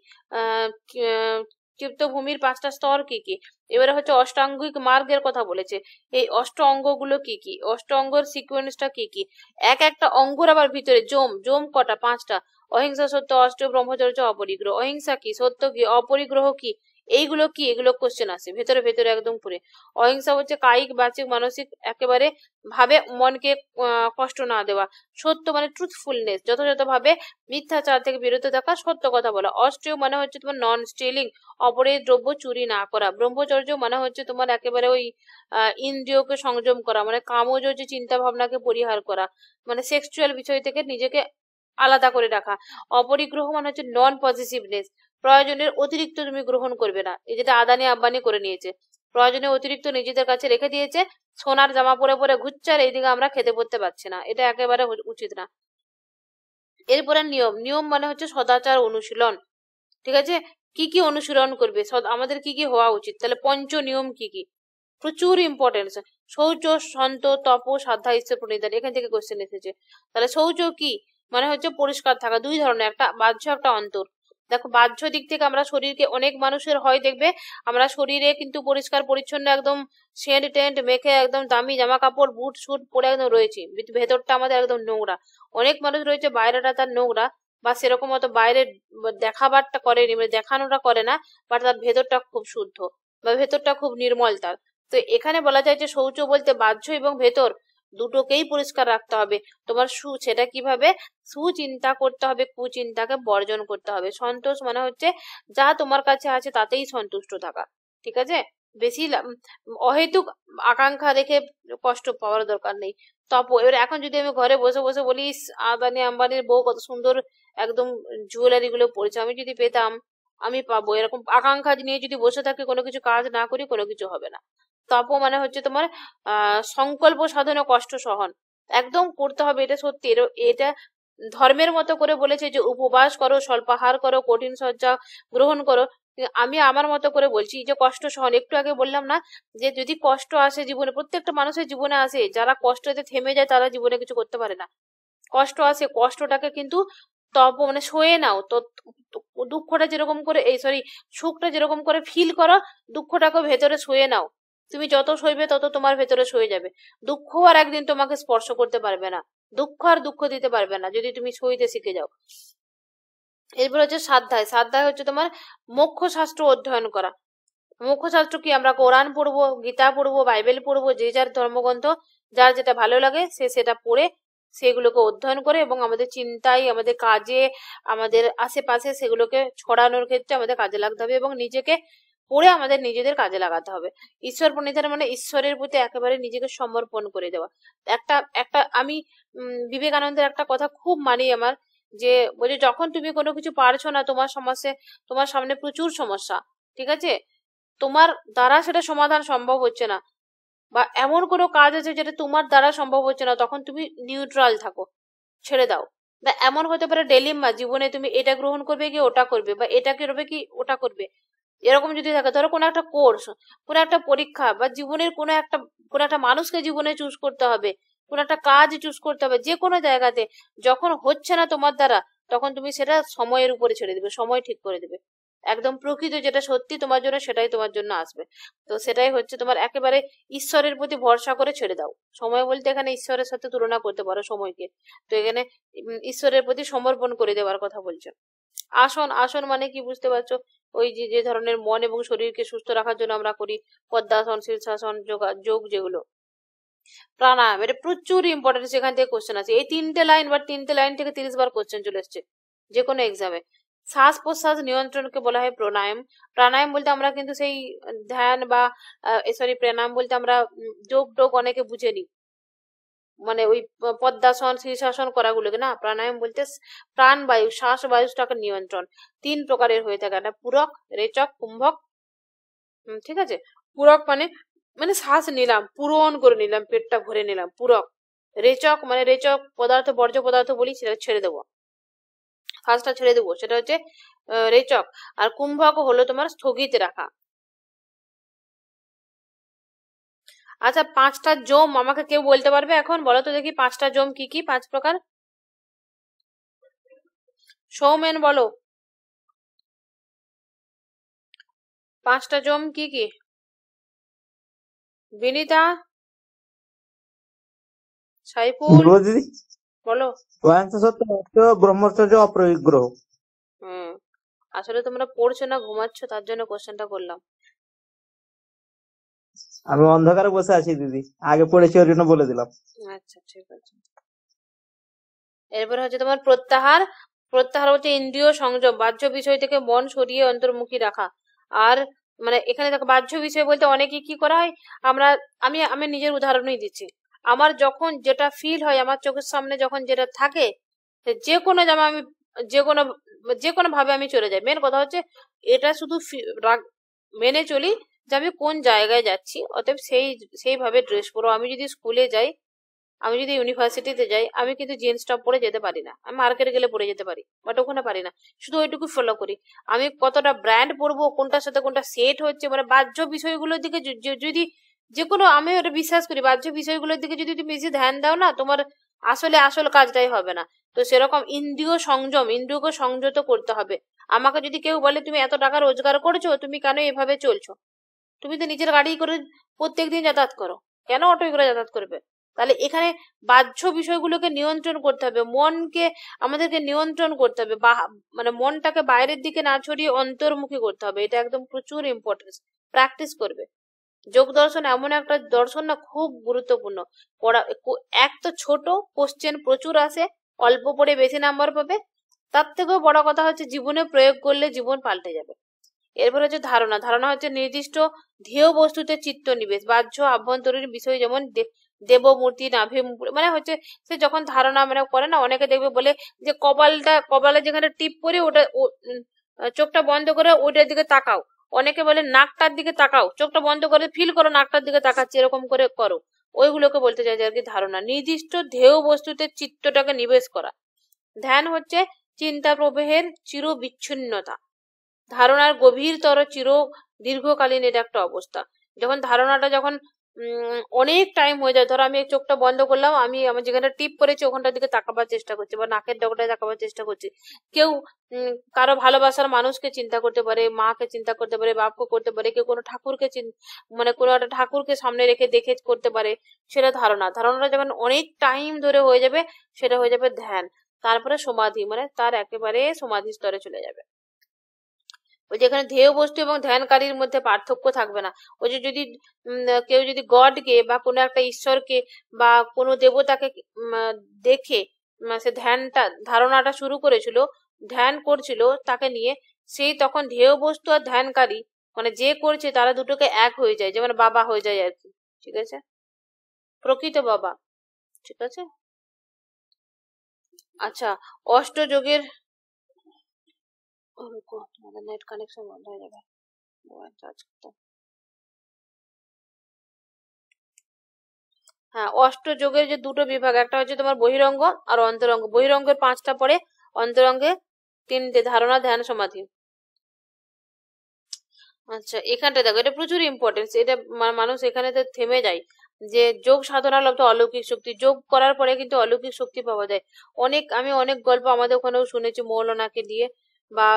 চিত্তভূমির 5টা স্তর কি কি। এবারে হচ্ছে অষ্টাঙ্গিক মার্গের কথা বলেছে, এই অষ্ট অঙ্গগুলো কি কি, অষ্ট অঙ্গের সিকোয়েন্সটা কি কি, এক একটা অঙ্গর আবার ভিতরে যোম কটা, 5টা। অহিংসা, সত্য, অষ্ট, ব্রহ্মচর্য, অপরিগ্রহ। অহিংসা কি, সত্য কি, অপরিগ্রহ কি, এইগুলো কি, এগুলো কোশ্চেন আসে ভেতরে ভেতরে একদম পুরে। অহিংসা হচ্ছে কায়িক, বাচিক, মানসিক, একেবারে ভাবে মনকে কষ্ট না দেওয়া। সত্য মানে ট্রুথফুলনেস, যথাযথভাবে মিথ্যাচার থেকে বিরত থাকা, সত্য কথা বলা। অস্টেয় মানে হচ্ছে তোমার নন স্টিলিং, অপরের দ্রব্য চুরি না করা। ব্রহ্মচর্য মানে হচ্ছে তোমার একেবারে ওই ইন্দ্রিয়কে সংযম করা, মানে কামজ যে চিন্তা ভাবনাকে পরিহার করা, মানে সেক্সুয়াল বিষয় থেকে নিজেকে আলাদা করে রাখা। অপরিগ্রহ মানে হচ্ছে নন পজিটিভনেস, প্রয়োজনের অতিরিক্ত তুমি গ্রহণ করবে না, এই যেটা আদানি আম্বানি করে নিয়েছে, প্রয়োজনের অতিরিক্ত নিজেদের কাছে রেখে দিয়েছে, সোনার জামা পরে পরে ঘুরছে, আর এইদিকে আমরা খেতে পড়তে পারছি না, এটা একেবারে উচিত না। এরপরে নিয়ম মানে হচ্ছে সদাচার অনুশীলন, ঠিক আছে, কি কি অনুশীলন করবে, আমাদের কি কি হওয়া উচিত। তাহলে পঞ্চ নিয়ম কি কি, প্রচুর ইম্পর্টেন্স। শৌচ, সন্ত, তপ, সাধ্যা, ঈশ্বর প্রণিধান, এখান থেকে কোশ্চেন এসেছে। তাহলে শৌচ কি মানে হচ্ছে পরিষ্কার থাকা, দুই ধরনের, একটা বাহ্য একটা অন্তর। দেখো বাহ্য দিক থেকে আমরা শরীরকে, অনেক মানুষের হয় দেখবে আমরা শরীরে কিন্তু পরিষ্কার পরিচ্ছন্ন একদম সেন্ট টেন্ট মেখে একদম দামি জামা কাপড় বুট শুট পরে একদম রয়েছি, ভেতরটা আমাদের একদম নোংরা। অনেক মানুষ রয়েছে বাইরেটা তার নোংরা, বা সেরকম অত বাইরে দেখাবারটা করেনি, মানে দেখানোটা করে না, বাট তার ভেতরটা খুব শুদ্ধ বা ভেতরটা খুব নির্মল তার। তো এখানে বলা যায় যে শৌচ বলতে বাহ্য এবং ভেতর দুটোকেই পরিষ্কার রাখতে হবে। তোমার সেটা কিভাবে, সুচিন্তা করতে হবে, কুচিন্তাকে বর্জন করতে হবে। সন্তোষ মানে হচ্ছে যা তোমার কাছে আছে তাতেই সন্তুষ্ট থাকা, ঠিক আছে, বেশি অহেতুক আকাঙ্ক্ষা রেখে কষ্ট পাওয়ার দরকার নেই। এবার এখন যদি আমি ঘরে বসে বসে বলি আদানি আম্বানির বউ কত সুন্দর একদম জুয়েলারি গুলো পরেছে, আমি যদি পেতাম আমি পাবো, এরকম আকাঙ্ক্ষা নিয়ে যদি বসে থাকি, কোনো কিছু কাজ না করি, কোনো কিছু হবে না। তপ মানে হচ্ছে তোমার সংকল্প সাধন ও কষ্ট সহন, একদম করতে হবে, এটা সত্যি। এটা ধর্মের মতো করে বলেছে যে উপবাস করো, স্বল্পাহার করো, কঠিন শয্যা গ্রহণ করো। আমি আমার মতো করে বলছি যে কষ্ট সহন, একটু আগে বললাম না যে যদি কষ্ট আসে জীবনে, প্রত্যেকটা মানুষের জীবনে আসে, যারা কষ্টতে থেমে যায় তারা জীবনে কিছু করতে পারে না। কষ্ট আসে, কষ্টটাকে কিন্তু মানে সয়ে নাও তো, দুঃখটা যেরকম করে সুখটা যেরকম করে ফিল করো, দুঃখটাকে ভেতরে সয়ে নাও। তুমি যত সইবে তত তোমার ভেতরে সয়ে যাবে। দুঃখ আর একদিন তোমাকে স্পর্শ করতে পারবে না, দুঃখ আর দুঃখ দিতে পারবে না যদি তুমি সইতে শিখে যাও। এরপর হচ্ছে সাধ্যায় হচ্ছে তোমার মোক্ষ শাস্ত্র অধ্যয়ন করা। মোক্ষ শাস্ত্র কি, আমরা কোরআন পড়বো, গীতা পড়বো, বাইবেল পড়বো, যে যার ধর্মগ্রন্থ যার যেটা ভালো লাগে সে সেটা পড়ে সেগুলোকে অধ্যয়ন করে এবং আমাদের চিন্তায়, আমাদের কাজে, আমাদের আশেপাশে সেগুলোকে ছড়ানোর ক্ষেত্রে আমাদের কাজে লাগতে হবে এবং নিজেকে পড়ে আমাদের নিজেদের কাজে লাগাতে হবে। ঈশ্বর প্রণিধান মানে ঈশ্বরের প্রতি একেবারে নিজেকে সমর্পণ করে দেওয়া। একটা একটা আমি বিবেকানন্দের একটা কথা খুব মানি আমার, যে বলছে যখন তুমি কোনো কিছু পারছো না, তোমার সমস্যা, তোমার সামনে প্রচুর সমস্যা, ঠিক আছে, তোমার দ্বারা সেটা সমাধান সম্ভব হচ্ছে না, বা এমন কোনো কাজ আছে যেটা তোমার দ্বারা সম্ভব হচ্ছে না, তখন তুমি নিউট্রাল থাকো, ছেড়ে দাও। বা এমন হতে পারে ডেলিম্মা, জীবনে তুমি এটা গ্রহণ করবে কি ওটা করবে, বা এটা করবে কি ওটা করবে, এরকম যদি থাকে, ধরো কোনো একটা কোর্স, কোনো একটা পরীক্ষা, বা জীবনের কোনো একটা মানুষকে জীবনে চুজ করতে হবে, কোনো একটা কাজ চুজ করতে হবে, যে কোনো জায়গাতে যখন হচ্ছে না তোমার দ্বারা, তখন তুমি সেটা সময়ের উপরে ছেড়ে দিবে, সময় ঠিক করে দেবে। একদম প্রকৃত যেটা সত্যি তোমার জন্য সেটাই তোমার জন্য আসবে। তো সেটাই হচ্ছে তোমার একেবারে ঈশ্বরের প্রতি ভরসা করে ছেড়ে দাও। সময় বলতে এখানে ঈশ্বরের সাথে তুলনা করতে পারো সময়কে। তো এখানে ঈশ্বরের প্রতি সমর্পণ করে দেওয়ার কথা বলছে। আসন, আসন মানে কি বুঝতে পারছো? ওই যে যে ধরনের মন এবং শরীরকে সুস্থ রাখার জন্য আমরা করি, পদ্মাসন, শীর্ষাসন, যোগ যেগুলো, প্রাণায়াম, এটা প্রচুর ইম্পর্টেন্ট। সেখান থেকে কোশ্চেন আছে, এই 3টে লাইন বা 3টে লাইন থেকে 30 বার কোশ্চেন চলে এসছে যে কোনো এক্সামে। শ্বাস প্রশ্বাস নিয়ন্ত্রণকে বলা হয় প্রাণায়াম। প্রাণায়াম বলতে আমরা কিন্তু সেই ধ্যান বা প্রাণায়াম বলতে আমরা যোগ টোগ অনেকে বুঝে নিই, মানে ওই পদ্মাসন শীর্ষাসন করাগুলোকে না। প্রাণায়াম বলতে প্রাণ বায়ু, শ্বাস বায়ুটাকে নিয়ন্ত্রণ 3 প্রকারের হয়ে থাকে, একটা পূরক, রেচক, কুম্ভক। ঠিক আছে, পূরক মানে মানে শ্বাস নিলাম, পূরণ করে নিলাম, পেটটা ভরে নিলাম, পূরক। রেচক মানে রেচক পদার্থ, বর্জ্য পদার্থ বলি, সেটা ছেড়ে দেবো, শ্বাসটা ছেড়ে দেবো, সেটা হচ্ছে রেচক। আর কুম্ভক হলো তোমার স্থগিত রাখা। আচ্ছা, 5টা জম আমাকে কেউ বলতে পারবে এখন? বলো তো দেখি 5টা জম কি কি, 5 প্রকার। সৌমেন বলো 5টা জম কি কি? বিনিতা, সাইফুল দিদি বলো। ব্রহ্মচর্য অপরিগ্রহ। আসলে তোমরা পড়ছো না, ঘুমাচ্ছ, তার জন্য কোশ্চেনটা করলাম। আমি অন্ধকারে বসে আছি দিদি, আগে পড়েছি ওর জন্য বলে দিলাম। আচ্ছা ঠিক আছে। এরপর হচ্ছে তোমার প্রত্যাহার। প্রত্যাহার হচ্ছে ইন্দ্রিয় সংযম, বাহ্য বিষয় থেকে মন সরিয়ে অন্তর্মুখী রাখা। আর মানে এখানে দেখো, বাহ্য বিষয় বলতে অনেকে কি করা হয়, আমি নিজের উদাহরণই দিচ্ছি। আমার যখন যেটা ফিল হয়, আমার চোখের সামনে যখন যেটা থাকে, যে কোনো জামা আমি যে কোনো ভাবে আমি চলে যাই। মেন কথা হচ্ছে এটা শুধু মেনে চলি যে আমি কোন জায়গায় যাচ্ছি, অতএব সেইভাবে ড্রেস পরো। আমি যদি স্কুলে যাই, আমি যদি ইউনিভার্সিটিতে যাই, আমি কিন্তু জিন্স টপ পরে যেতে পারি না। আমি মার্কেটে গেলে পরে যেতে পারি, বাট ওখানে পারি না। শুধু ওইটুকু ফলো করি। আমি কতটা ব্র্যান্ড পরবো, কোনটার সাথে কোনটা সেট হচ্ছে, মানে বাহ্য বিষয়গুলোর দিকে যদি যে কোনো, আমি ওটা বিশ্বাস করি, বাহ্য বিষয়গুলোর দিকে যদি তুমি বেশি ধ্যান দাও না, তোমার আসল কাজটাই হবে না। তো সেরকম ইন্দ্রিয় সংযম, ইন্দ্রিয়কে সংযত করতে হবে। আমাকে যদি কেউ বলে তুমি এত টাকা রোজগার করছো, তুমি কেন এভাবে চলছো? তুমি তো নিজের গাড়ি করে প্রত্যেকদিন যাতায়াত করো, কেন অটোয় করে যাতায়াত করবে? তাহলে এখানে বাহ্য বিষয়গুলোকে নিয়ন্ত্রণ করতে হবে, মনকে আমাদেরকে নিয়ন্ত্রণ করতে হবে, মানে মনটাকে বাইরের দিকে না ছড়িয়ে অন্তর্মুখী করতে হবে। এটা একদম প্রচুর ইম্পর্টেন্স, প্র্যাকটিস করবে। যোগ দর্শন এমন একটা দর্শন না, খুব গুরুত্বপূর্ণ। এক তো ছোট, কোশ্চেন প্রচুর আসে, অল্প পড়ে বেশি নাম্বার পাবে। তার থেকেও বড় কথা হচ্ছে জীবনে প্রয়োগ করলে জীবন পাল্টে যাবে। এরপর হচ্ছে ধারণা। ধারণা হচ্ছে নির্দিষ্ট ধ্যেয় বস্তুতে চিত্ত নিবেশ, বাহ্য আভ্যন্তরীণ বিষয়, যেমন দেবমূর্তি, নাভি, মানে হচ্ছে সে যখন ধারণা মানে করে না, অনেকে দেখবে বলে যে কপালে যেখানে টিপ করে ওটা চোখটা বন্ধ করে ওইটার দিকে তাকাও। অনেকে বলে নাকটার দিকে তাকাও, চোখটা বন্ধ করে ফিল করো নাকটার দিকে তাকাচ্ছে, এরকম করে করো। ওইগুলোকে বলতে চাইছে আর কি ধারণা। নির্দিষ্ট ধ্যেয় বস্তুতে চিত্তটাকে নিবেশ করা। ধ্যান হচ্ছে চিন্তা প্রবাহের চির বিচ্ছিন্নতা, ধারণার গভীরতর দীর্ঘকালীন এটা একটা অবস্থা। যখন ধারণাটা যখন অনেক টাইম হয়ে যায়, ধরো আমি চোখটা বন্ধ করলাম, আমি আমার যেখানে টিপ করেছি ওখানটার দিকে তাকাবার চেষ্টা করছি, বা নাকের ডগটায় তাকাবার চেষ্টা করছি। কেউ কারো ভালোবাসার মানুষকে চিন্তা করতে পারে, মাকে চিন্তা করতে পারে, বাপকে করতে পারে, কেউ কোনো ঠাকুরকে মানে কোনো একটা ঠাকুরকে সামনে রেখে দেখে করতে পারে। সেটা ধারণাটা যখন অনেক টাইম ধরে হয়ে যাবে, সেটা হয়ে যাবে ধ্যান। তারপরে সমাধি, মানে তার একেবারে সমাধি স্তরে চলে যাবে। ওই যে এখানে ধ্যেয় বস্তু এবং ধ্যানকারীর মধ্যে পার্থক্য থাকবে না। ওই যে যদি কেউ যদি গডকে বা কোনো একটা ঈশ্বরকে বা কোনো দেবতাকে দেখে সে ধ্যানটা ধারণাটা শুরু করেছিল, ধ্যান করছিল তাকে নিয়ে, সেই তখন ধ্যেয় বস্তু আর ধ্যানকারী মানে যে করছে তারা দুটোকে এক হয়ে যায়, যেমন বাবা হয়ে যায় আর কি। ঠিক আছে, প্রকৃত বাবা। ঠিক আছে। আচ্ছা, অষ্টযোগের তোমাদের নেট কানেকশন বন্ধ হয়ে যাবে, মোবাইল চার্জ করতে। হ্যাঁ, অষ্টযোগের যে দুটো বিভাগ, একটা হচ্ছে তোমার বহিরঙ্গ আর অন্তরঙ্গ। বহিরঙ্গের 5টা পড়ে, অন্তরঙ্গে 3টে, ধারণা, ধ্যান, সমাধি। আচ্ছা, এখানটা দেখো, এটা প্রচুর ইম্পর্টেন্স। এটা মানুষ এখানে তো থেমে যায় যে যোগ সাধনা লব্ধ অলৌকিক শক্তি। যোগ করার পরে কিন্তু অলৌকিক শক্তি পাওয়া যায়। আমি অনেক গল্প আমাদের ওখানেও শুনেছি মৌলানাকে দিয়ে, বা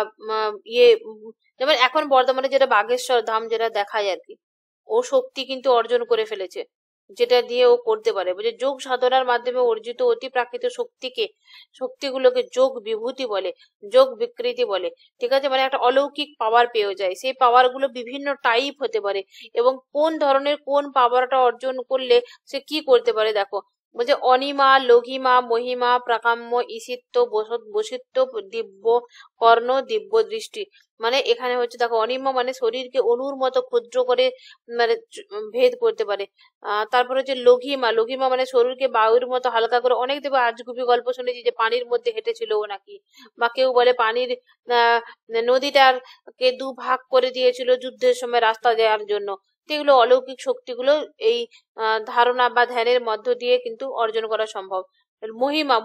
যেমন এখন বর্ধমানে যেটা বাগেশ্বর ধাম যেটা দেখায় আর কি, ও শক্তি কিন্তু অর্জন করে ফেলেছে, যেটা দিয়ে ও করতে পারে। বুঝে, যোগ সাধনার মাধ্যমে অর্জিত অতি প্রাকৃত শক্তিগুলোকে যোগ বিভূতি বলে, যোগ বিকৃতি বলে। ঠিক আছে, মানে একটা অলৌকিক পাওয়ার পেয়ে যায়। সেই পাওয়ার গুলো বিভিন্ন টাইপ হতে পারে, এবং কোন ধরনের কোন পাওয়ারটা অর্জন করলে সে কি করতে পারে দেখো। বলছে অনিমা, লঘিমা, মহিমা, প্রাকাম্য, ঈশিত্ব, বসিত্ব, দিব্য কর্ণ, দিব্য দৃষ্টি। মানে এখানে হচ্ছে দেখো, অনিমা মানে শরীরকে অণুর মতো ক্ষুদ্র করে মানে ভেদ করতে পারে। তারপরে হচ্ছে লঘিমা, লঘিমা মানে শরীরকে বায়ুর মতো হালকা করে। অনেক দেবে আজগুবি গল্প শুনেছি যে পানির মধ্যে হেঁটেছিল ও নাকি, বা কেউ বলে পানির নদীটার কে 2 ভাগ করে দিয়েছিল যুদ্ধের সময় রাস্তা দেওয়ার জন্য। এগুলো অলৌকিক শক্তিগুলো এই ধারণা বা ধ্যানের মধ্য দিয়ে কিন্তু অর্জন করা সম্ভব।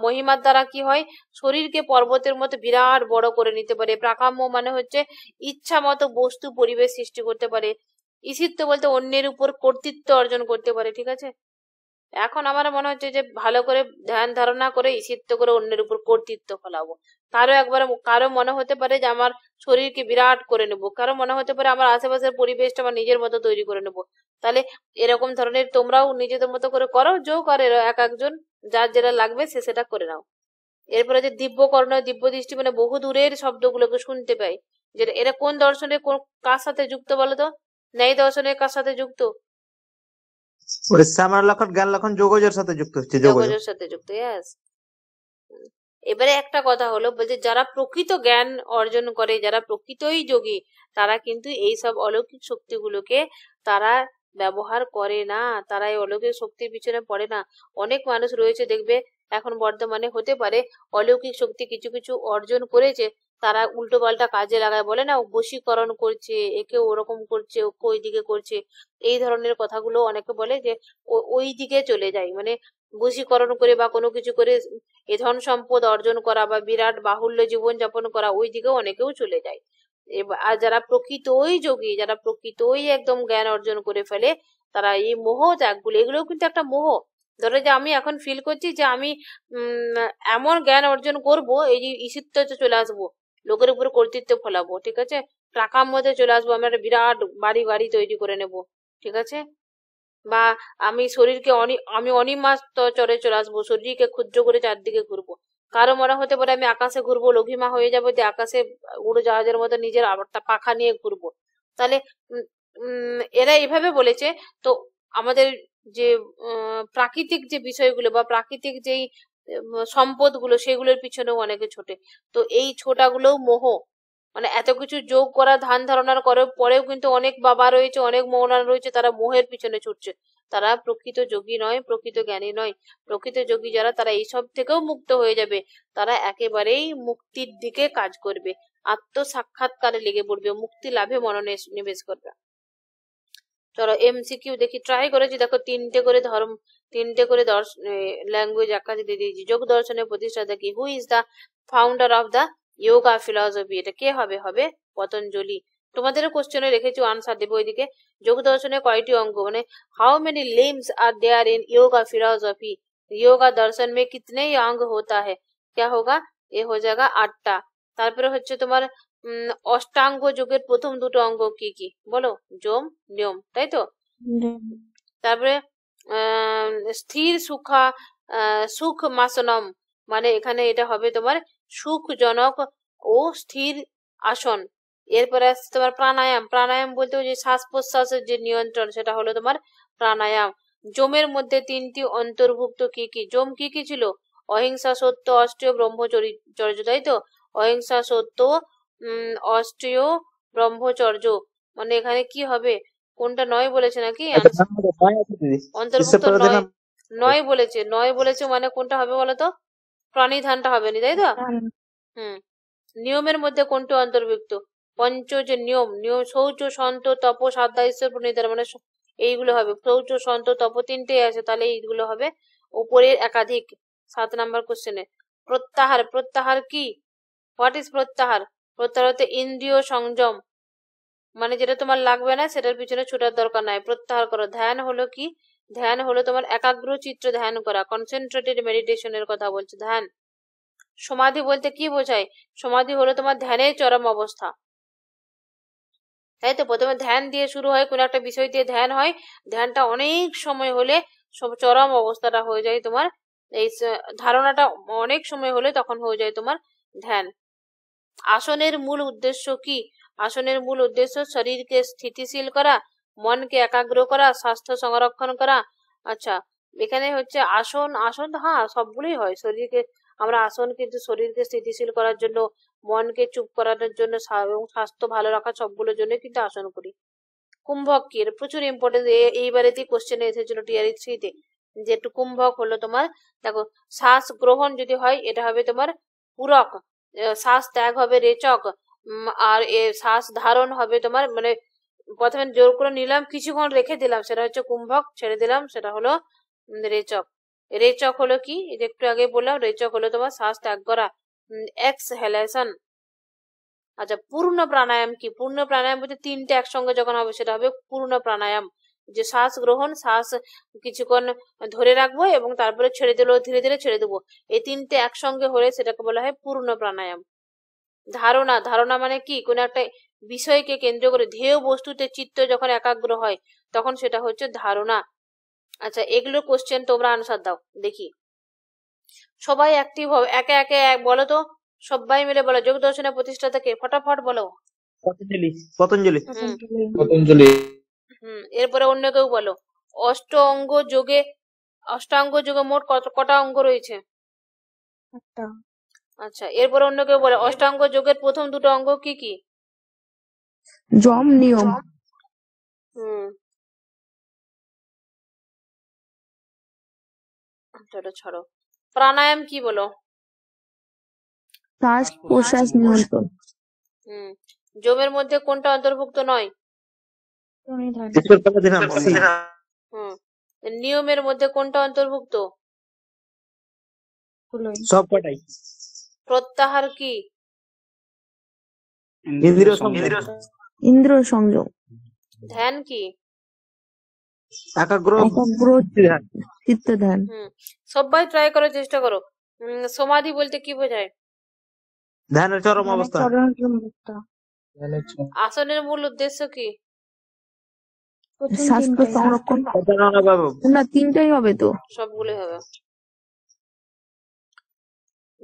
মহিমার দ্বারা কি হয়, শরীরকে পর্বতের মতো বিরাট বড় করে নিতে পারে। প্রাকাম্য মানে হচ্ছে ইচ্ছা মতো বস্তু পরিবেশ সৃষ্টি করতে পারে। ঈশিত্ব বলতে অন্যের উপর কর্তৃত্ব অর্জন করতে পারে। ঠিক আছে, এখন আমার মনে হচ্ছে যে ভালো করে ধ্যান ধারণা করে ঈশিত্ব করে অন্যের উপর কর্তৃত্ব ফলাবো। কারো মনে হতে পারে যে আমার শরীরকে বিরাট করে নেব, কারো মনে হতে পারে আমার আশেপাশের পরিবেশটা আমার নিজের মতো তৈরি করে নেব। তাহলে এরকম ধরনের তোমরাও নিজেদের মতো করে করো যোগ, আর এক একজন যার যেটা লাগবে সে সেটা করে নাও। এরপরে যে দিব্যকর্ণ, দিব্য দৃষ্টি মানে বহু দূরের শব্দগুলোকে শুনতে পাই। যেটা এরা কোন দর্শনের কার সাথে যুক্ত বলো তো? ন্যায় দর্শনের কার সাথে যুক্ত? শ্যামার লক্ষণ, জ্ঞান লক্ষণ যোগজের সাথে যুক্ত হচ্ছে, যোগজের সাথে যুক্ত। ইয়াস। এবারে একটা কথা হলো, বলছে যারা প্রকৃত জ্ঞান অর্জন করে, যারা প্রকৃতই যোগী, তারা কিন্তু এই সব অলৌকিক শক্তিগুলোকে তারা ব্যবহার করে না, তারা এই অলৌকিক শক্তির পিছনে পড়ে না। অনেক মানুষ রয়েছে দেখবে এখন বর্তমানে, হতে পারে অলৌকিক শক্তি কিছু কিছু অর্জন করেছে, তারা উল্টো পাল্টা কাজে লাগায়। বলে না, বশীকরণ করছে, একে ওরকম করছে, ওকে ওই দিকে করছে, এই ধরনের কথাগুলো অনেকে বলে যে ওই দিকে চলে যায়, মানে বশীকরণ করে বা কোনো কিছু করে এ ধন সম্পদ অর্জন করা বা বিরাট বাহুল্য জীবন যাপন করা, ওই দিকেও অনেকেও চলে যায়। আর যারা প্রকৃতই যোগী, যারা প্রকৃতই একদম জ্ঞান অর্জন করে ফেলে, তারা এই মোহ ত্যাগগুলো, এগুলোও কিন্তু একটা মোহ। ধরো যে আমি এখন ফিল করছি যে আমি এমন জ্ঞান অর্জন করব, এই যে ঈশিত্বতে চলে আসবো, লোকের উপরে কর্তৃত্ব ফলাবো। ঠিক আছে, টাকার মধ্যে চলে আসবো, আমি একটা বিরাট বাড়ি গাড়ি তৈরি করে নেব। ঠিক আছে, বা আমি শরীরকে আমি অনিমা চরে চলে আসবো, শরীরকে ক্ষুদ্র করে চারদিকে ঘুরবো। কারো মনে হতে পারে আমি আকাশে ঘুরবো, লঘিমা হয়ে যাবো, যে আকাশে উড়োজাহাজের মতো নিজের একটা পাখা নিয়ে ঘুরবো। তাহলে এরা এইভাবে বলেছে। তো আমাদের যে প্রাকৃতিক যে বিষয়গুলো বা প্রাকৃতিক যেই সম্পদগুলো, সেগুলোর পিছনেও অনেকে ছোটে। তো এই ছোটাগুলোও মোহ। মানে এত কিছু যোগ করা, ধ্যান ধারণার করার পরেও কিন্তু অনেক বাবা রয়েছে, অনেক মৌলানা রয়েছে, তারা মোহের পিছনে ছুটছে। তারা প্রকৃত যোগী নয়, প্রকৃত জ্ঞানী নয়। প্রকৃত যোগী যারা, তারা এইসব থেকেও মুক্ত হয়ে যাবে, তারা একেবারেই মুক্তির দিকে কাজ করবে, আত্মসাক্ষাৎকারে লেগে পড়বে, মুক্তি লাভে মনোনিবেশ করবে। চলো এমসিকিউ দেখি, ট্রাই করেছি দেখো, 3টে করে ল্যাঙ্গুয়েজ আকাশে দিয়ে দিয়েছি। যোগ দর্শনের প্রতিষ্ঠাতা কি? Who is the founder of the yoga philosophy? এটা কে হবে? হবে পতঞ্জলি। তোমাদের কোশ্চেনে রেখেছি, আনসার দেবো ওইদিকে। যোগ দর্শনের কয়টি অঙ্গ, মানে how many limbs are there in yoga philosophy? Yoga दर्शन में कितने अंग होता है? क्या होगा? এ হয়ে যাবে 8টা। তারপরে হচ্ছে তোমার অষ্টাঙ্গ যোগের প্রথম দুটো অঙ্গ কি কি বলো? যম, নিয়ম, তাই তো? তারপরে স্থির সুখ মাসনম, মানে এখানে এটা হবে তোমার সুখজনক ও স্থির আসন, এরপরে আসছে তোমার প্রাণায়াম। প্রাণায়াম বলতে ওই যে শ্বাস প্রশ্বাসের যে নিয়ন্ত্রণ, সেটা হলো তোমার প্রাণায়াম। যমের মধ্যে তিনটি অন্তর্ভুক্ত কি কি? যম কি কি ছিল? অহিংসা, সত্য, অষ্টেয়, ব্রহ্মচর্য, তাই তো? অহিংসা, সত্য, অষ্টেয়, ব্রহ্মচর্য। মানে এখানে কি হবে? কোনটা নয় বলেছে নাকি? অন্তর্ভুক্ত নয়, নয় বলেছে, নয় বলেছে মানে কোনটা হবে বলতো? প্রাণিধানটা হবে না, তাই তো? হুম। নিয়মের মধ্যে কোনটি অন্তর্ভুক্ত? পঞ্চ যে নিয়ম, শৌচ, সন্ত, তপ, সাধ্যা, ঈশ্বর প্রণীতার, মানে এইগুলো হবে। শৌচ, সন্ত, তপ তিনটেই আছে, তাহলে এইগুলো হবে উপরের একাধিক। 7 নাম্বার কোশ্চেনে প্রত্যাহার। প্রত্যাহার কি? হোয়াট ইজ প্রত্যাহার? প্রত্যাহার হতে ইন্দ্রিয় সংযম, মানে যেটা তোমার লাগবে না সেটার পিছনে ছোটার দরকার নাই, প্রত্যাহার করো। ধ্যান হলো কি? ধ্যান হলো তোমার একাগ্র চিত্র ধ্যান করা, কনসেন্ট্রেটেড মেডিটেশনের কথা বলছে ধ্যান। সমাধি বলতে কি বোঝায়? সমাধি হলো তোমার ধ্যানের চরম অবস্থা, তাই তো? প্রথমে ধ্যান দিয়ে শুরু হয়, কোন একটা বিষয় দিয়ে ধ্যান হয়, ধ্যানটা অনেক সময় হলে সব চরম অবস্থাটা হয়ে যায় তোমার, এই ধারণাটা অনেক সময় হলে তখন হয়ে যায় তোমার ধ্যান। আসনের মূল উদ্দেশ্য কি? আসনের মূল উদ্দেশ্য শরীরকে স্থিতিশীল করা, মনকে একাগ্র করা, স্বাস্থ্য সংরক্ষণ করা। আচ্ছা, এখানে হচ্ছে আসন। আসন হ্যাঁ সবগুলোই হয় শরীরকে, আমরা আসন কিন্তু শরীরকে স্থিতিশীল করার জন্য, মনকে চুপ করানোর জন্য এবং স্বাস্থ্য ভালো রাখার সবগুলোর জন্য কিন্তু আসন করি। কুম্ভক কি? এটা প্রচুর ইম্পর্টেন্ট, এইবারেতেই কোশ্চেনে এসেছিল টিআরই 3 তে, যে একটু কুম্ভক হলো তোমার, দেখো শ্বাস গ্রহণ যদি হয় এটা হবে তোমার পূরক, শ্বাস ত্যাগ হবে রেচক, আর শ্বাস ধারণ হবে তোমার, মানে প্রথমে জোর করে নিলাম কিছুক্ষণ রেখে দিলাম সেটা হচ্ছে কুম্ভক, ছেড়ে দিলাম সেটা হলো রেচক। রেচক হলো কি? এটা একটু আগে বললাম, রেচক হলো তোমার শ্বাস ত্যাগ করা, এক্সহেলেশন। আচ্ছা, পূর্ণ প্রাণায়াম কি? পূর্ণ প্রাণায়াম বলতে তিনটে একসঙ্গে যখন হবে সেটা হবে পূর্ণ প্রাণায়াম, যে শ্বাস গ্রহণ, শ্বাস কিছুক্ষণ ধরে রাখবো এবং তারপরে ছেড়ে দিলো, ধীরে ধীরে ছেড়ে দেবো, এই তিনটে একসঙ্গে হলে সেটাকে বলা হয় পূর্ণ প্রাণায়াম। ধারণা। ধারণা মানে কি? কোন একটা বিষয়কে কেন্দ্র করে ধ্যেয় বস্তুতে চিত্ত যখন একাগ্র হয় তখন সেটা হচ্ছে ধারণা। আচ্ছা, এগুলো কোশ্চেন তোমরা আনসার দাও দেখি। সবাই অ্যাক্টিভ হবে, একে একে বলো তো, সবাই মিলে বলো যোগ দর্শনের প্রতিষ্ঠাতা কে? ফটাফট বলো। পতঞ্জলি। পতঞ্জলি। পতঞ্জলি। এরপরে অন্য কেউ বলো। অষ্টাঙ্গ যোগে মোট কটা অঙ্গ রয়েছে? একটা। আচ্ছা, এরপরে অন্য কেউ বলে অষ্টাঙ্গ যোগের প্রথম দুটো অঙ্গ কি কি? যম, নিয়ম। ছাড়ো। প্রাণায়াম কি বলো? শ্বাস প্রশ্বাস নিয়ন্ত্রণ। যমের মধ্যে কোনটা অন্তর্ভুক্ত নয়? নিয়মের মধ্যে কোনটা অন্তর্ভুক্ত? সব কটাই। প্রত্যাহার কি? ইন্দ্রিয় সংযম। ধ্যান কি? একাগ্র চিত্ত ধ্যান। সবাই ট্রাই করার চেষ্টা করো। সমাধি বলতে কি বোঝায়? ধ্যানের চরম অবস্থা। আসনের মূল উদ্দেশ্য কি? স্বাস্থ্য সংরক্ষণ। না, তিনটাই হবে তো? সবগুলোই হবে।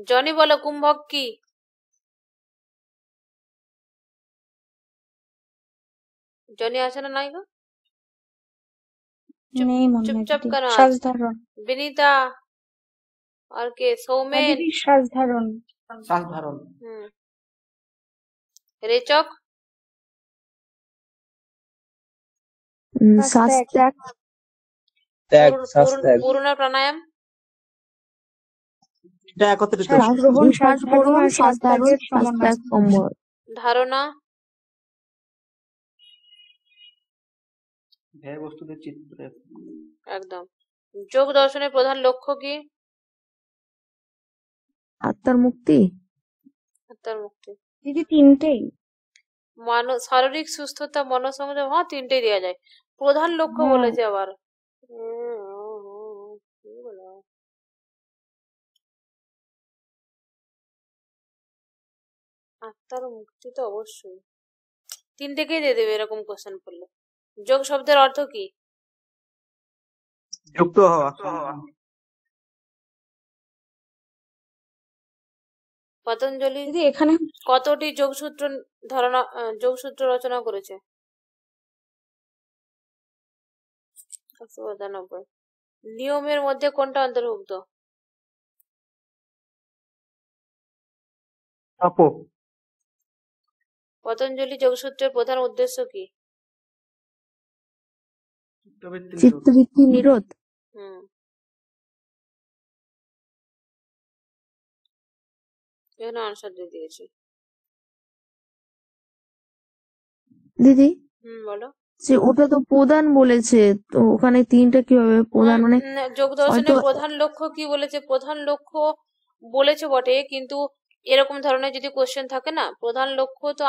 জনি বলো কুম্ভক কি? জনি আছে না নাই গো? চুপচাপ কেন? বিনীতা আর কে? সৌমেন। শ্বাস ধারণ। রেচক। শ্বাস ত্যাগ। পূর্ণ প্রাণায়াম। এটা একত্রিত। শ্বাস গ্রহণ, শ্বাস ধারণ, শ্বাস ত্যাগ, সম্বর। ধারণা। বস্তুদের চিত্র। একদম। যোগ দর্শনের প্রধান লক্ষ্য কি? আত্মার মুক্তি। আত্মার মুক্তি। দিদি তিনটেই। শারীরিক সুস্থতা, মনোসংযম, হ্যাঁ তিনটেই দেওয়া যায়। প্রধান লক্ষ্য বলেছে আবার। আত্মার মুক্তি তো অবশ্যই, তিনটেকেই দিয়ে দেবে এরকম কোশ্চেন করলে। যোগ শব্দের অর্থ কি? যুক্ত হওয়া। পতঞ্জলি দিদি এখানে কতটি যোগসূত্র রচনা করেছে? 192। নিয়মের মধ্যে কোনটা অন্তর্ভুক্ত? আপো পতঞ্জলি যোগসূত্রের প্রধান উদ্দেশ্য কি? চিত্তবৃত্তি নিরোধ। চিত্তবৃত্তি নিরোধ। হুম, এখানে আনসার দিয়ে দিয়েছি। দিদি বলো। যে ওটা তো প্রধান বলেছে, তো ওখানে তিনটা কিভাবে প্রধান মানে যোগ দর্শনের হয়তো প্রধান লক্ষ্য কি বলেছে? প্রধান লক্ষ্য বলেছে বটে, কিন্তু এরকম ধরনের যদি কোশ্চেন থাকে না, প্রধান লক্ষ্য তো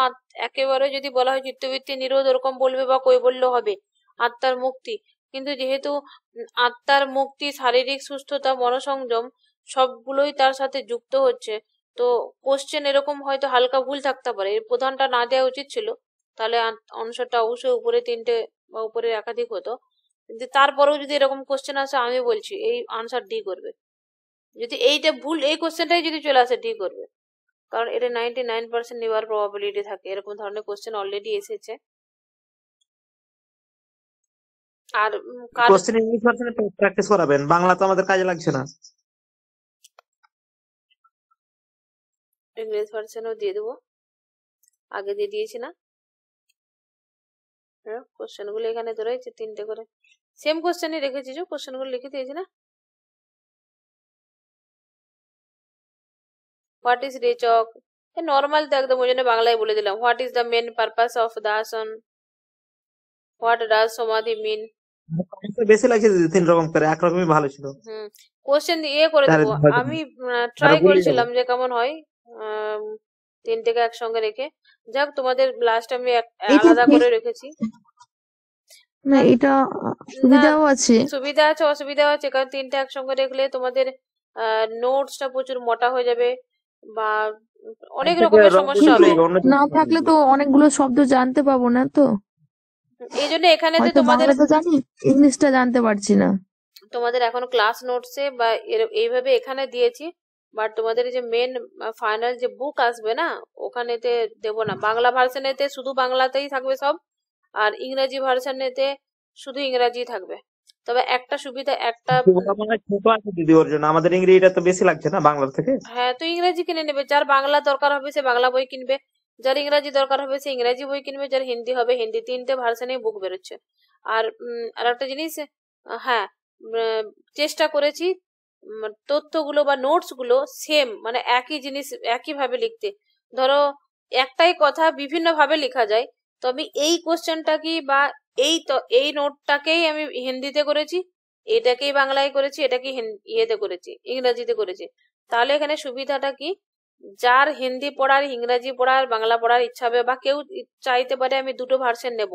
একেবারে যদি বলা হয় চিত্তবৃত্তি নিরোধ ওরকম বলবে বা কৈবল্য হবে, আত্মার মুক্তি। কিন্তু যেহেতু আত্মার মুক্তি, শারীরিক সুস্থতা, মনসংযম সবগুলোই তার সাথে যুক্ত হচ্ছে, তো কোশ্চেন এরকম হয়তো হালকা ভুল থাকতে পারে। এর প্রধানটা না দেওয়া উচিত ছিল, তাহলে অংশটা অবশ্যই উপরে তিনটে বা উপরে একাধিক হতো। কিন্তু তারপরেও যদি এরকম কোশ্চেন আসে, আমি বলছি এই আনসার ডি করবে। যদি এইটা ভুল, এই কোশ্চেনটাই যদি চলে আসে, ডি করবে, কারণ এটা 99% নেওয়ার প্রবাবিলিটি থাকে। এরকম ধরনের কোশ্চেন অলরেডি এসেছে। আর কোশ্চেন ইংলিশ ভার্সনে প্র্যাকটিস করাবেন, বাংলা তো আমাদের কাজে লাগছে না। ইংলিশ ভার্সনও দিয়ে দেবো, আগে দিয়ে দিয়েছি না? কোশ্চেন গুলো এখানে তো রয়েছে তিনটে করে, সেম কোশ্চেনই রেখেছি, যে কোশ্চেন গুলো লিখে দিয়েছি না। হোয়াট ইজ রেচক, নর্মাল তো একদম, ওই জন্য বাংলায় বলে দিলাম। What is the main purpose of the asana, what does samadhi mean. বেশি লাগছে দিদি, 3 রকম করে, একরকমই ভালো ছিল। কোশ্চেন করে দেবো। আমি ট্রাই করছিলাম যে কেমন হয় তিনটেকে একসঙ্গে রেখে। যাক, তোমাদের লাস্ট আমি আলাদা করে রেখেছি। না এটা সুবিধাও আছে, সুবিধা আছে অসুবিধাও আছে, কারণ তিনটে একসঙ্গে রেখলে তোমাদের নোটসটা প্রচুর মোটা হয়ে যাবে বা অনেক রকমের সমস্যা হবে। না থাকলে তো অনেকগুলো শব্দ জানতে পাবো না, তো এই জন্য এখানে তো হয়তো তোমাদের বাংলা তো জানি, ইংলিশটা জানতে পারছি না। তোমাদের এখন ক্লাস নোটসে বা এইভাবে এখানে দিয়েছি, বাট তোমাদের যে মেন ফাইনাল যে বুক আসবে না, ওখানেতে দেবো না। বাংলা ভার্সনেতে শুধু বাংলাতেই থাকবে সব, আর ইংরেজি ভার্সনেতে শুধু ইংরেজি থাকবে। তবে একটা সুবিধা, একটা ছোট আছে দিদি, ওর জন্য আমাদের ইংরেজিটা তো বেশি লাগছে না বাংলার থেকে। হ্যাঁ, তো ইংরেজি কিনে নেবে। যার বাংলা দরকার হবে সে বাংলা বই কিনবে, যার ইংরাজি দরকার হবে সে ইংরাজি বই কিনবে, যার হিন্দি হবে হিন্দি। তিনটে ভার্সনে বুক বেরোচ্ছে। আর একটা জিনিস, হ্যাঁ, চেষ্টা করেছি তথ্যগুলো বা নোটস গুলো সেম, মানে একই জিনিস একই ভাবে লিখতে। ধরো একটাই কথা বিভিন্ন ভাবে লেখা যায়, তো আমি এই কোশ্চেনটা কি বা এই নোটটাকেই আমি হিন্দিতে করেছি, এটাকেই বাংলায় করেছি, এটাকে ইয়েতে করেছি, ইংরাজিতে করেছি। তাহলে এখানে সুবিধাটা কি, যার হিন্দি পড়ার, ইংরাজি পড়ার, বাংলা পড়ার ইচ্ছা হবে, বা কেউ চাইতে পারে আমি দুটো ভার্সন নেব,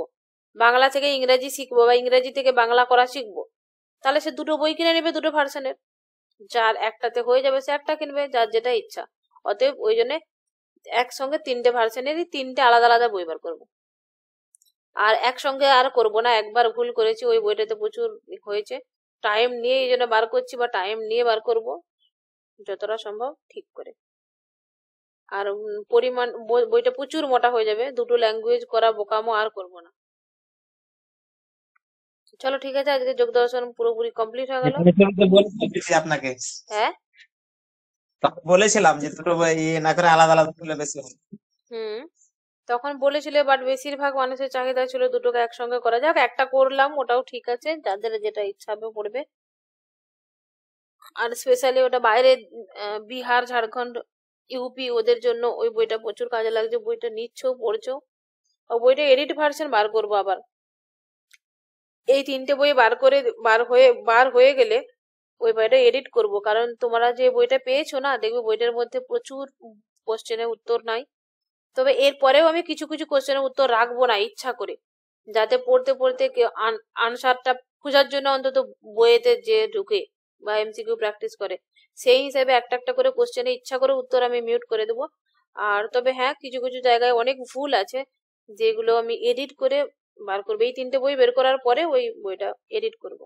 বাংলা থেকে ইংরাজি শিখবো বা ইংরাজি থেকে বাংলা করা শিখবো, তাহলে সে দুটো বই কিনে নেবে দুটো ভার্সনের। যার একটাতে হয়ে যাবে সে একটা কিনবে, যার যেটা ইচ্ছা। অতএব ওই জন্য একসঙ্গে তিনটে ভার্সনেরই তিনটে আলাদা আলাদা বই বার করবো। আর একসঙ্গে আর করব না, একবার ভুল করেছি, ওই বইটাতে প্রচুর হয়েছে, টাইম নিয়ে এই জন্য বার করছি, বা টাইম নিয়ে বার করব যতটা সম্ভব ঠিক করে। আর পরিমাণ বইটা প্রচুর মোটা হয়ে যাবে, দুটো ল্যাঙ্গুয়েজ করা বোকামো আর করব না। চলো ঠিক আছে, আজকে যোগ দর্শন পুরোপুরি কমপ্লিট হয়ে গেল। আপনাকে হ্যাঁ বলেছিলাম যে দুটো বই না করে আলাদা আলাদা করলে বেশি হবে। তখন বলেছিলে, বাট বেশিরভাগ মানুষের চাহিদা ছিল দুটোকে একসঙ্গে করা। যাক, একটা করলাম, ওটাও ঠিক আছে, যাদের যেটা ইচ্ছা হবে পড়বে। আর স্পেশালি ওটা বাইরে বিহার, ঝাড়খণ্ড, ইউপি, ওদের জন্য ওই বইটা প্রচুর কাজে লাগছে। বইটা নিচ্ছো, পড়ছো। ও বইটা এডিট ভার্সন বার করবো আবার। এই তিনটে বই বার হয়ে গেলে ওই বইটা এডিট করব, কারণ তোমরা যে বইটা পেয়েছো না, দেখবে বইটার মধ্যে প্রচুর কোশ্চেনের উত্তর নাই। তবে এরপরেও আমি কিছু কিছু কোশ্চেনের উত্তর রাখবো না ইচ্ছা করে, যাতে পড়তে পড়তে আনসারটা খোঁজার জন্য অন্তত বইয়েতে যে ঢুকে বা এমসিকিউ প্র্যাকটিস করে, সেই হিসেবে একটা একটা করে কোশ্চেনে ইচ্ছা করে উত্তর আমি মিউট করে দেবো। আর তবে হ্যাঁ, কিছু কিছু জায়গায় অনেক ভুল আছে, যেগুলো আমি এডিট করে বার করবো। এই তিনটে বই বের করার পরে ওই বইটা এডিট করব।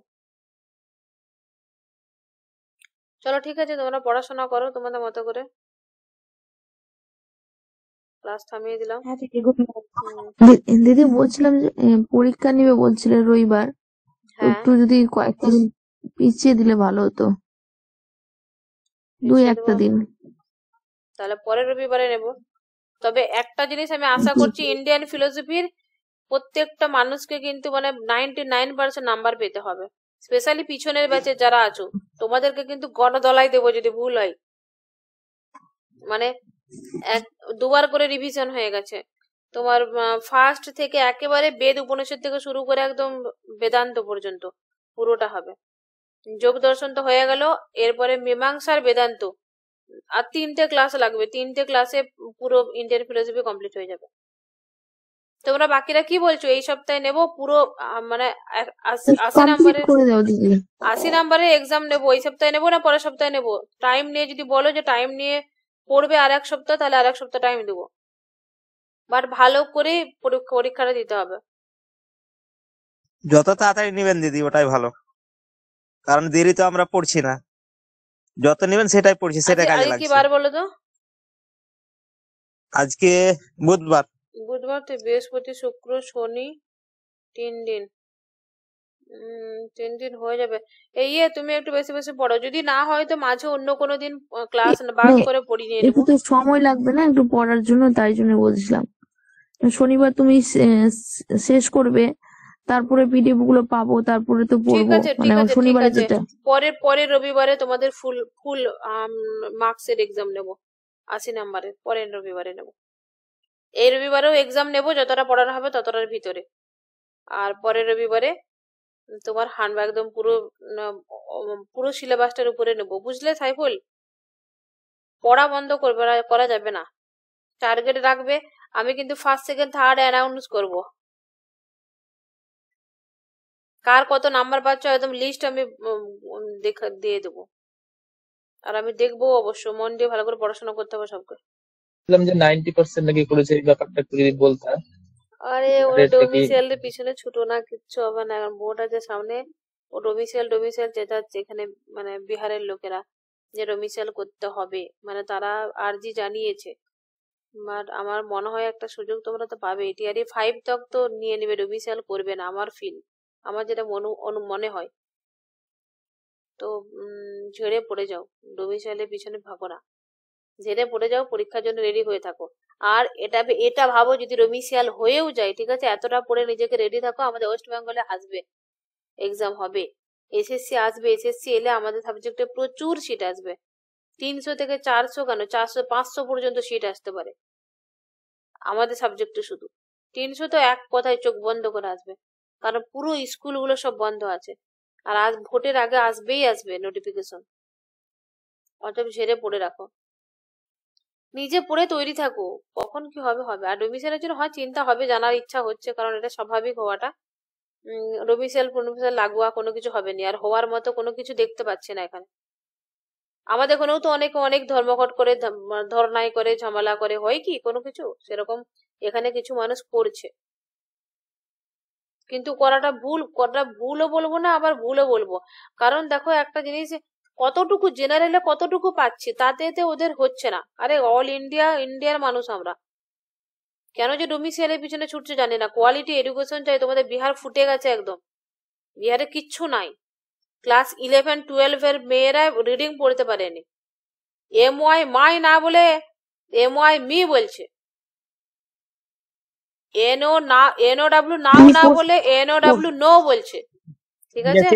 চলো ঠিক আছে, তোমরা পড়াশোনা করো তোমাদের মতো করে। ক্লাস থামিয়ে দিলাম। হ্যাঁ ঠিক গুড নাইট। দিদি বলছিলাম যে পরীক্ষা নিবে বলছিলে রবিবার, তো হ্যাঁ একটু যদি কয়েকটা দিন পিছিয়ে দিলে ভালো হতো, পিছিয়ে একটা দেবো, দিন। তাহলে পরের রবিবারে নেব। তবে একটা জিনিস আমি আশা করছি, ইন্ডিয়ান ফিলোসফির প্রত্যেকটা মানুষকে কিন্তু মানে 99% নাম্বার পেতে হবে। স্পেশালি পিছনের ব্যাচে যারা আছো, তোমাদেরকে কিন্তু গণদলাই দেবো যদি ভুল হয়। মানে দুবার করে রিভিশন হয়ে গেছে তোমার, ফার্স্ট থেকে একেবারে বেদ উপনিষদ থেকে শুরু করে একদম বেদান্ত পর্যন্ত পুরোটা হবে। যোগ দর্শন তো হয়ে গেল, এরপরে মীমাংসার বেদান্ত, আর 3টে ক্লাস লাগবে। 3টে ক্লাসে পুরো ইন্ডিয়ান ফিলোসফি কমপ্লিট হয়ে যাবে। তোমরা বাকিরা কি বলছো? এই সপ্তাহে নেব পুরো, মানে 80 নাম্বারের, করে দাও দিদি। 80 নাম্বারের এক্সাম নেবো। এই সপ্তাহে নেবো না পরের সপ্তাহে নেবো? টাইম নিয়ে যদি বলো যে টাইম নিয়ে পড়বে আর 1 সপ্তাহ, তাহলে আর 1 সপ্তাহ টাইম দেবো, বাট ভালো করে পরীক্ষাটা দিতে হবে। যত তাড়াতাড়ি নেবেন দিদি ওটাই ভালো, কারণ দেরি তো আমরা পড়ছি না, যত নেবেন সেটাই পড়ছি, সেটা কাজে আজকে কি লাগছে। বার বলো তো? আজকে বুধবার। বুধবার তো বৃহস্পতি শুক্র শনি, 3 দিন। 3 দিন হয়ে যাবে। এই তুমি একটু বেশি বেশি পড়ো, যদি না হয় তো মাঝে অন্য কোনো দিন ক্লাস বাদ করে পড়িয়ে নিয়ে একটু নেবো। তো সময় লাগবে না একটু পড়ার জন্য, তাই জন্য বলছিলাম। শনিবার তুমি শেষ করবে, তারপরে পিডিএফ গুলো পাবো, তারপরে তো ঠিক পড়বো। আছে মানে ঠিক আছে ঠিক শনিবারে আছে, যেটা পরের রবিবারে তোমাদের ফুল ফুল মার্কসের এক্সাম নেবো, 80 নাম্বারের পরের রবিবারে নেবো। এই রবিবারেও এক্সাম নেবো, যতটা পড়ানো হবে ততটার ভিতরে। আর পরের রবিবারে তোমার একদম পুরো সিলেবাসটার উপরে নেবো, বুঝলে সাইফুল? পড়া বন্ধ করা যাবে না, টার্গেট রাখবে। আমি কিন্তু ফার্স্ট সেকেন্ড থার্ড অ্যানাউন্স করব, কার কত নাম্বার পাচ্ছ একদম লিস্ট আমি দিয়ে দেবো। আর আমি দেখবো অবশ্য, মন দিয়ে ভালো করে পড়াশোনা করতে হবে সবকে। বললাম যে 90% নাকি করেছে, এই ব্যাপারটা একটু যদি বলতা। আরে ওই ডোমিসাইলের পিছনে ছুটো না, কিচ্ছু হবে না। এখন বোর্ড আছে সামনে, ও ডোমিসাইল চেঁচাচ্ছে এখানে, মানে বিহারের লোকেরা, যে ডোমিসাইল করতে হবে, মানে তারা আর্জি জানিয়েছে। বাট আমার মনে হয় একটা সুযোগ তোমরা তো পাবে, টিআরই 5 তক তো নিয়ে নেবে, ডোমিসাইল করবে না, আমার যেটা মনে হয়। তো ঝেড়ে পড়ে যাও, ডোমিসাইলের পিছনে ভাবো না, ঝেড়ে পড়ে যাও, পরীক্ষার জন্য রেডি হয়ে থাকো। আর এটা ভাবো যদি ডোমিসাইল হয়েও যায়, ঠিক আছে, এতটা পড়ে নিজেকে রেডি থাকো, আমাদের ওয়েস্ট বেঙ্গলে আসবে, এক্সাম হবে, এসএসসি আসবে। এসএসসি এলে আমাদের সাবজেক্টে প্রচুর সিট আসবে, 300 থেকে 400, কেন 400 500 পর্যন্ত সিট আসতে পারে আমাদের সাবজেক্টে। শুধু 300 তো এক কথায় চোখ বন্ধ করে আসবে, কারণ পুরো স্কুলগুলো সব বন্ধ আছে। আর আজ ভোটের আগে আসবে নোটিফিকেশন, অতএব ঝেড়ে পড়ে রাখো, নিজে পড়ে তৈরি থাকো, কখন কি হবে হবে। আর ডোমিসাইলের জন্য হয় চিন্তা হবে, জানার ইচ্ছা হচ্ছে, কারণ এটা স্বাভাবিক হওয়াটা। ডোমিসাইল লাগোয়া কোনো কিছু হবে না, আর হওয়ার মতো কোনো কিছু দেখতে পাচ্ছি না এখানে। আমাদের এখানেও তো অনেক ধর্মঘট করে, ধর্নাই করে, ঝামেলা করে, হয় কি কোনো কিছু সেরকম? এখানে কিছু মানুষ করছে, কিন্তু করাটা ভুলও বলবো না, আবার ভুলও বলবো। কারণ দেখো একটা জিনিস, কতটুকু জেনারেলে কতটুকু পাচ্ছি, তাতে ওদের হচ্ছে না। আরে অল ইন্ডিয়ার মানুষ আমরা, কেন যে ডোমিসাইলের পিছনে ছুটছে জানি না। কোয়ালিটি এডুকেশন চাই, তোমাদের বিহার ফুটে গেছে একদম, বিহারে কিচ্ছু নাই। ক্লাস 11-12 এর মেয়েরা রিডিং পড়তে পারেনি, MY মাই না বলে MY মি বলছে, NOW নাও না বলে NOW নো বলছে, ঠিক আছে।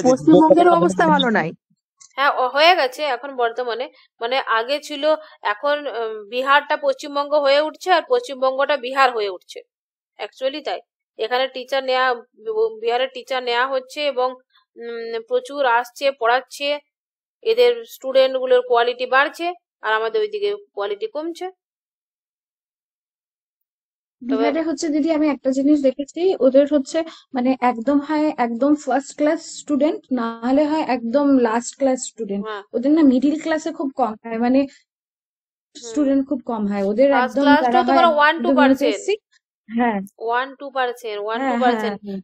পশ্চিমবঙ্গের অবস্থা ভালো নাই। হ্যাঁ হয়ে গেছে এখন বর্তমানে, মানে আগে ছিল, এখন বিহারটা পশ্চিমবঙ্গ হয়ে উঠছে, আর পশ্চিমবঙ্গটা বিহার হয়ে উঠছে, অ্যাকচুয়ালি তাই। এখানে বিহারের টিচার নেওয়া হচ্ছে, এবং প্রচুর আসছে, পড়াচ্ছে, এদের স্টুডেন্ট গুলোর কোয়ালিটি বাড়ছে, আর আমাদের ওইদিকে কোয়ালিটি কমছে। বিহারে হচ্ছে দিদি, আমি একটা জিনিস দেখেছি, ওদের হচ্ছে মানে একদম হয় একদম ফার্স্ট ক্লাস স্টুডেন্ট, না হলে হয় একদম লাস্ট ক্লাস স্টুডেন্ট। ওদের না মিডিল ক্লাসে খুব কম হয়, মানে স্টুডেন্ট খুব কম হয় ওদের, একদম তারা হয় 1-2%, হ্যাঁ 1-2%,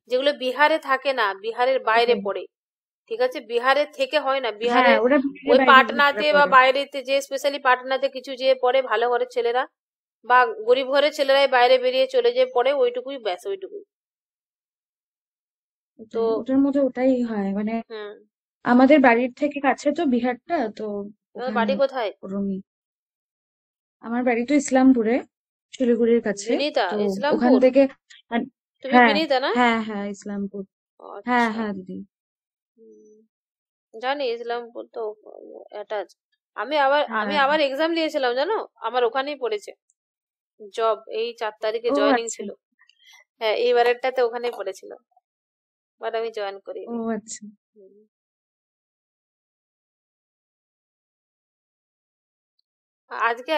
যেগুলো বিহারে থাকে না, বিহারের বাইরে পড়ে, ঠিক আছে, বিহারের থেকে হয় না, বিহারে ওই পাটনাতে বা বাইরেতে, যে স্পেশালি পাটনাতে কিছু যে পড়ে ভালো ঘরের ছেলেরা, বা গরিব ঘরের ছেলেরাই বাইরে বেরিয়ে চলে যায় পড়ে, ওইটুকুই ব্যাস, ওইটুকুই। তো ওটার মধ্যে ওটাই হয় মানে হুম, আমাদের বাড়ির থেকে কাছে তো বিহারটা, তো তোমাদের ওখানে বাড়ি কোথায়? ওরমই। আমার বাড়ি তো ইসলামপুরে, শিলিগুড়ির কাছে। বিনীতা, তো ওখান ইসলামপুর? থেকে মানে- তুমি হ্যাঁ বিনীতা না? হ্যাঁ হ্যাঁ ইসলামপুর। হ্যাঁ আচ্ছা। হ্যাঁ দিদি। হুম, জানি ইসলামপুর তো অ্যাটাচ। আমি হ্যাঁ। আবার এক্সাম দিয়েছিলাম জানো, আমার ওখানেই পড়েছে জব, এই 4 তারিখে ও জয়েনিং আচ্ছা। ছিল। হ্যাঁ, এইবারেরটাতে ওখানেই পড়েছিল, বাট আমি জয়েন ও করিনি। আচ্ছা। হুম। আজকে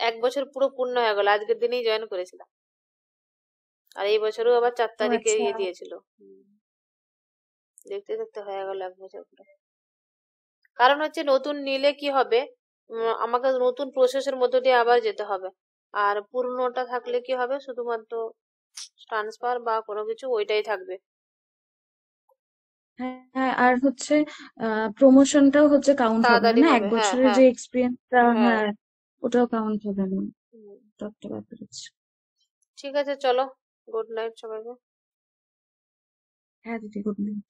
এক বছর পুরো পূর্ণ হয়ে গেল, আজকের দিনেই জয়েন করেছিলাম। আর এই বছরও আবার 4 ও তারিখে আচ্ছা। দিয়েছিল। দেখতে দেখতে হয়ে গেল 1 বছর পুরো। কারণ হচ্ছে নতুন নিলে কি হবে, আমাকে নতুন প্রসেসের মধ্য দিয়ে আবার যেতে হবে। আর পুরনোটা থাকলে কি হবে, শুধুমাত্র ট্রান্সফার বা কোনো কিছু ওইটাই থাকবে। হ্যাঁ আর হচ্ছে প্রমোশনটাও হচ্ছে কাউন্ট হবে না, তাড়াতাড়ি না এক হবে, হ্যাঁ বছরের হ্যাঁ যে এক্সপিরিয়েন্সটা, হ্যাঁ। হ্যাঁ ওটাও কাউন্ট হবে না। হুম, তো একটা ব্যাপার আছে। ঠিক আছে, চলো, গুড নাইট সবাইকে। হ্যাঁ দিদি, গুড নাইট।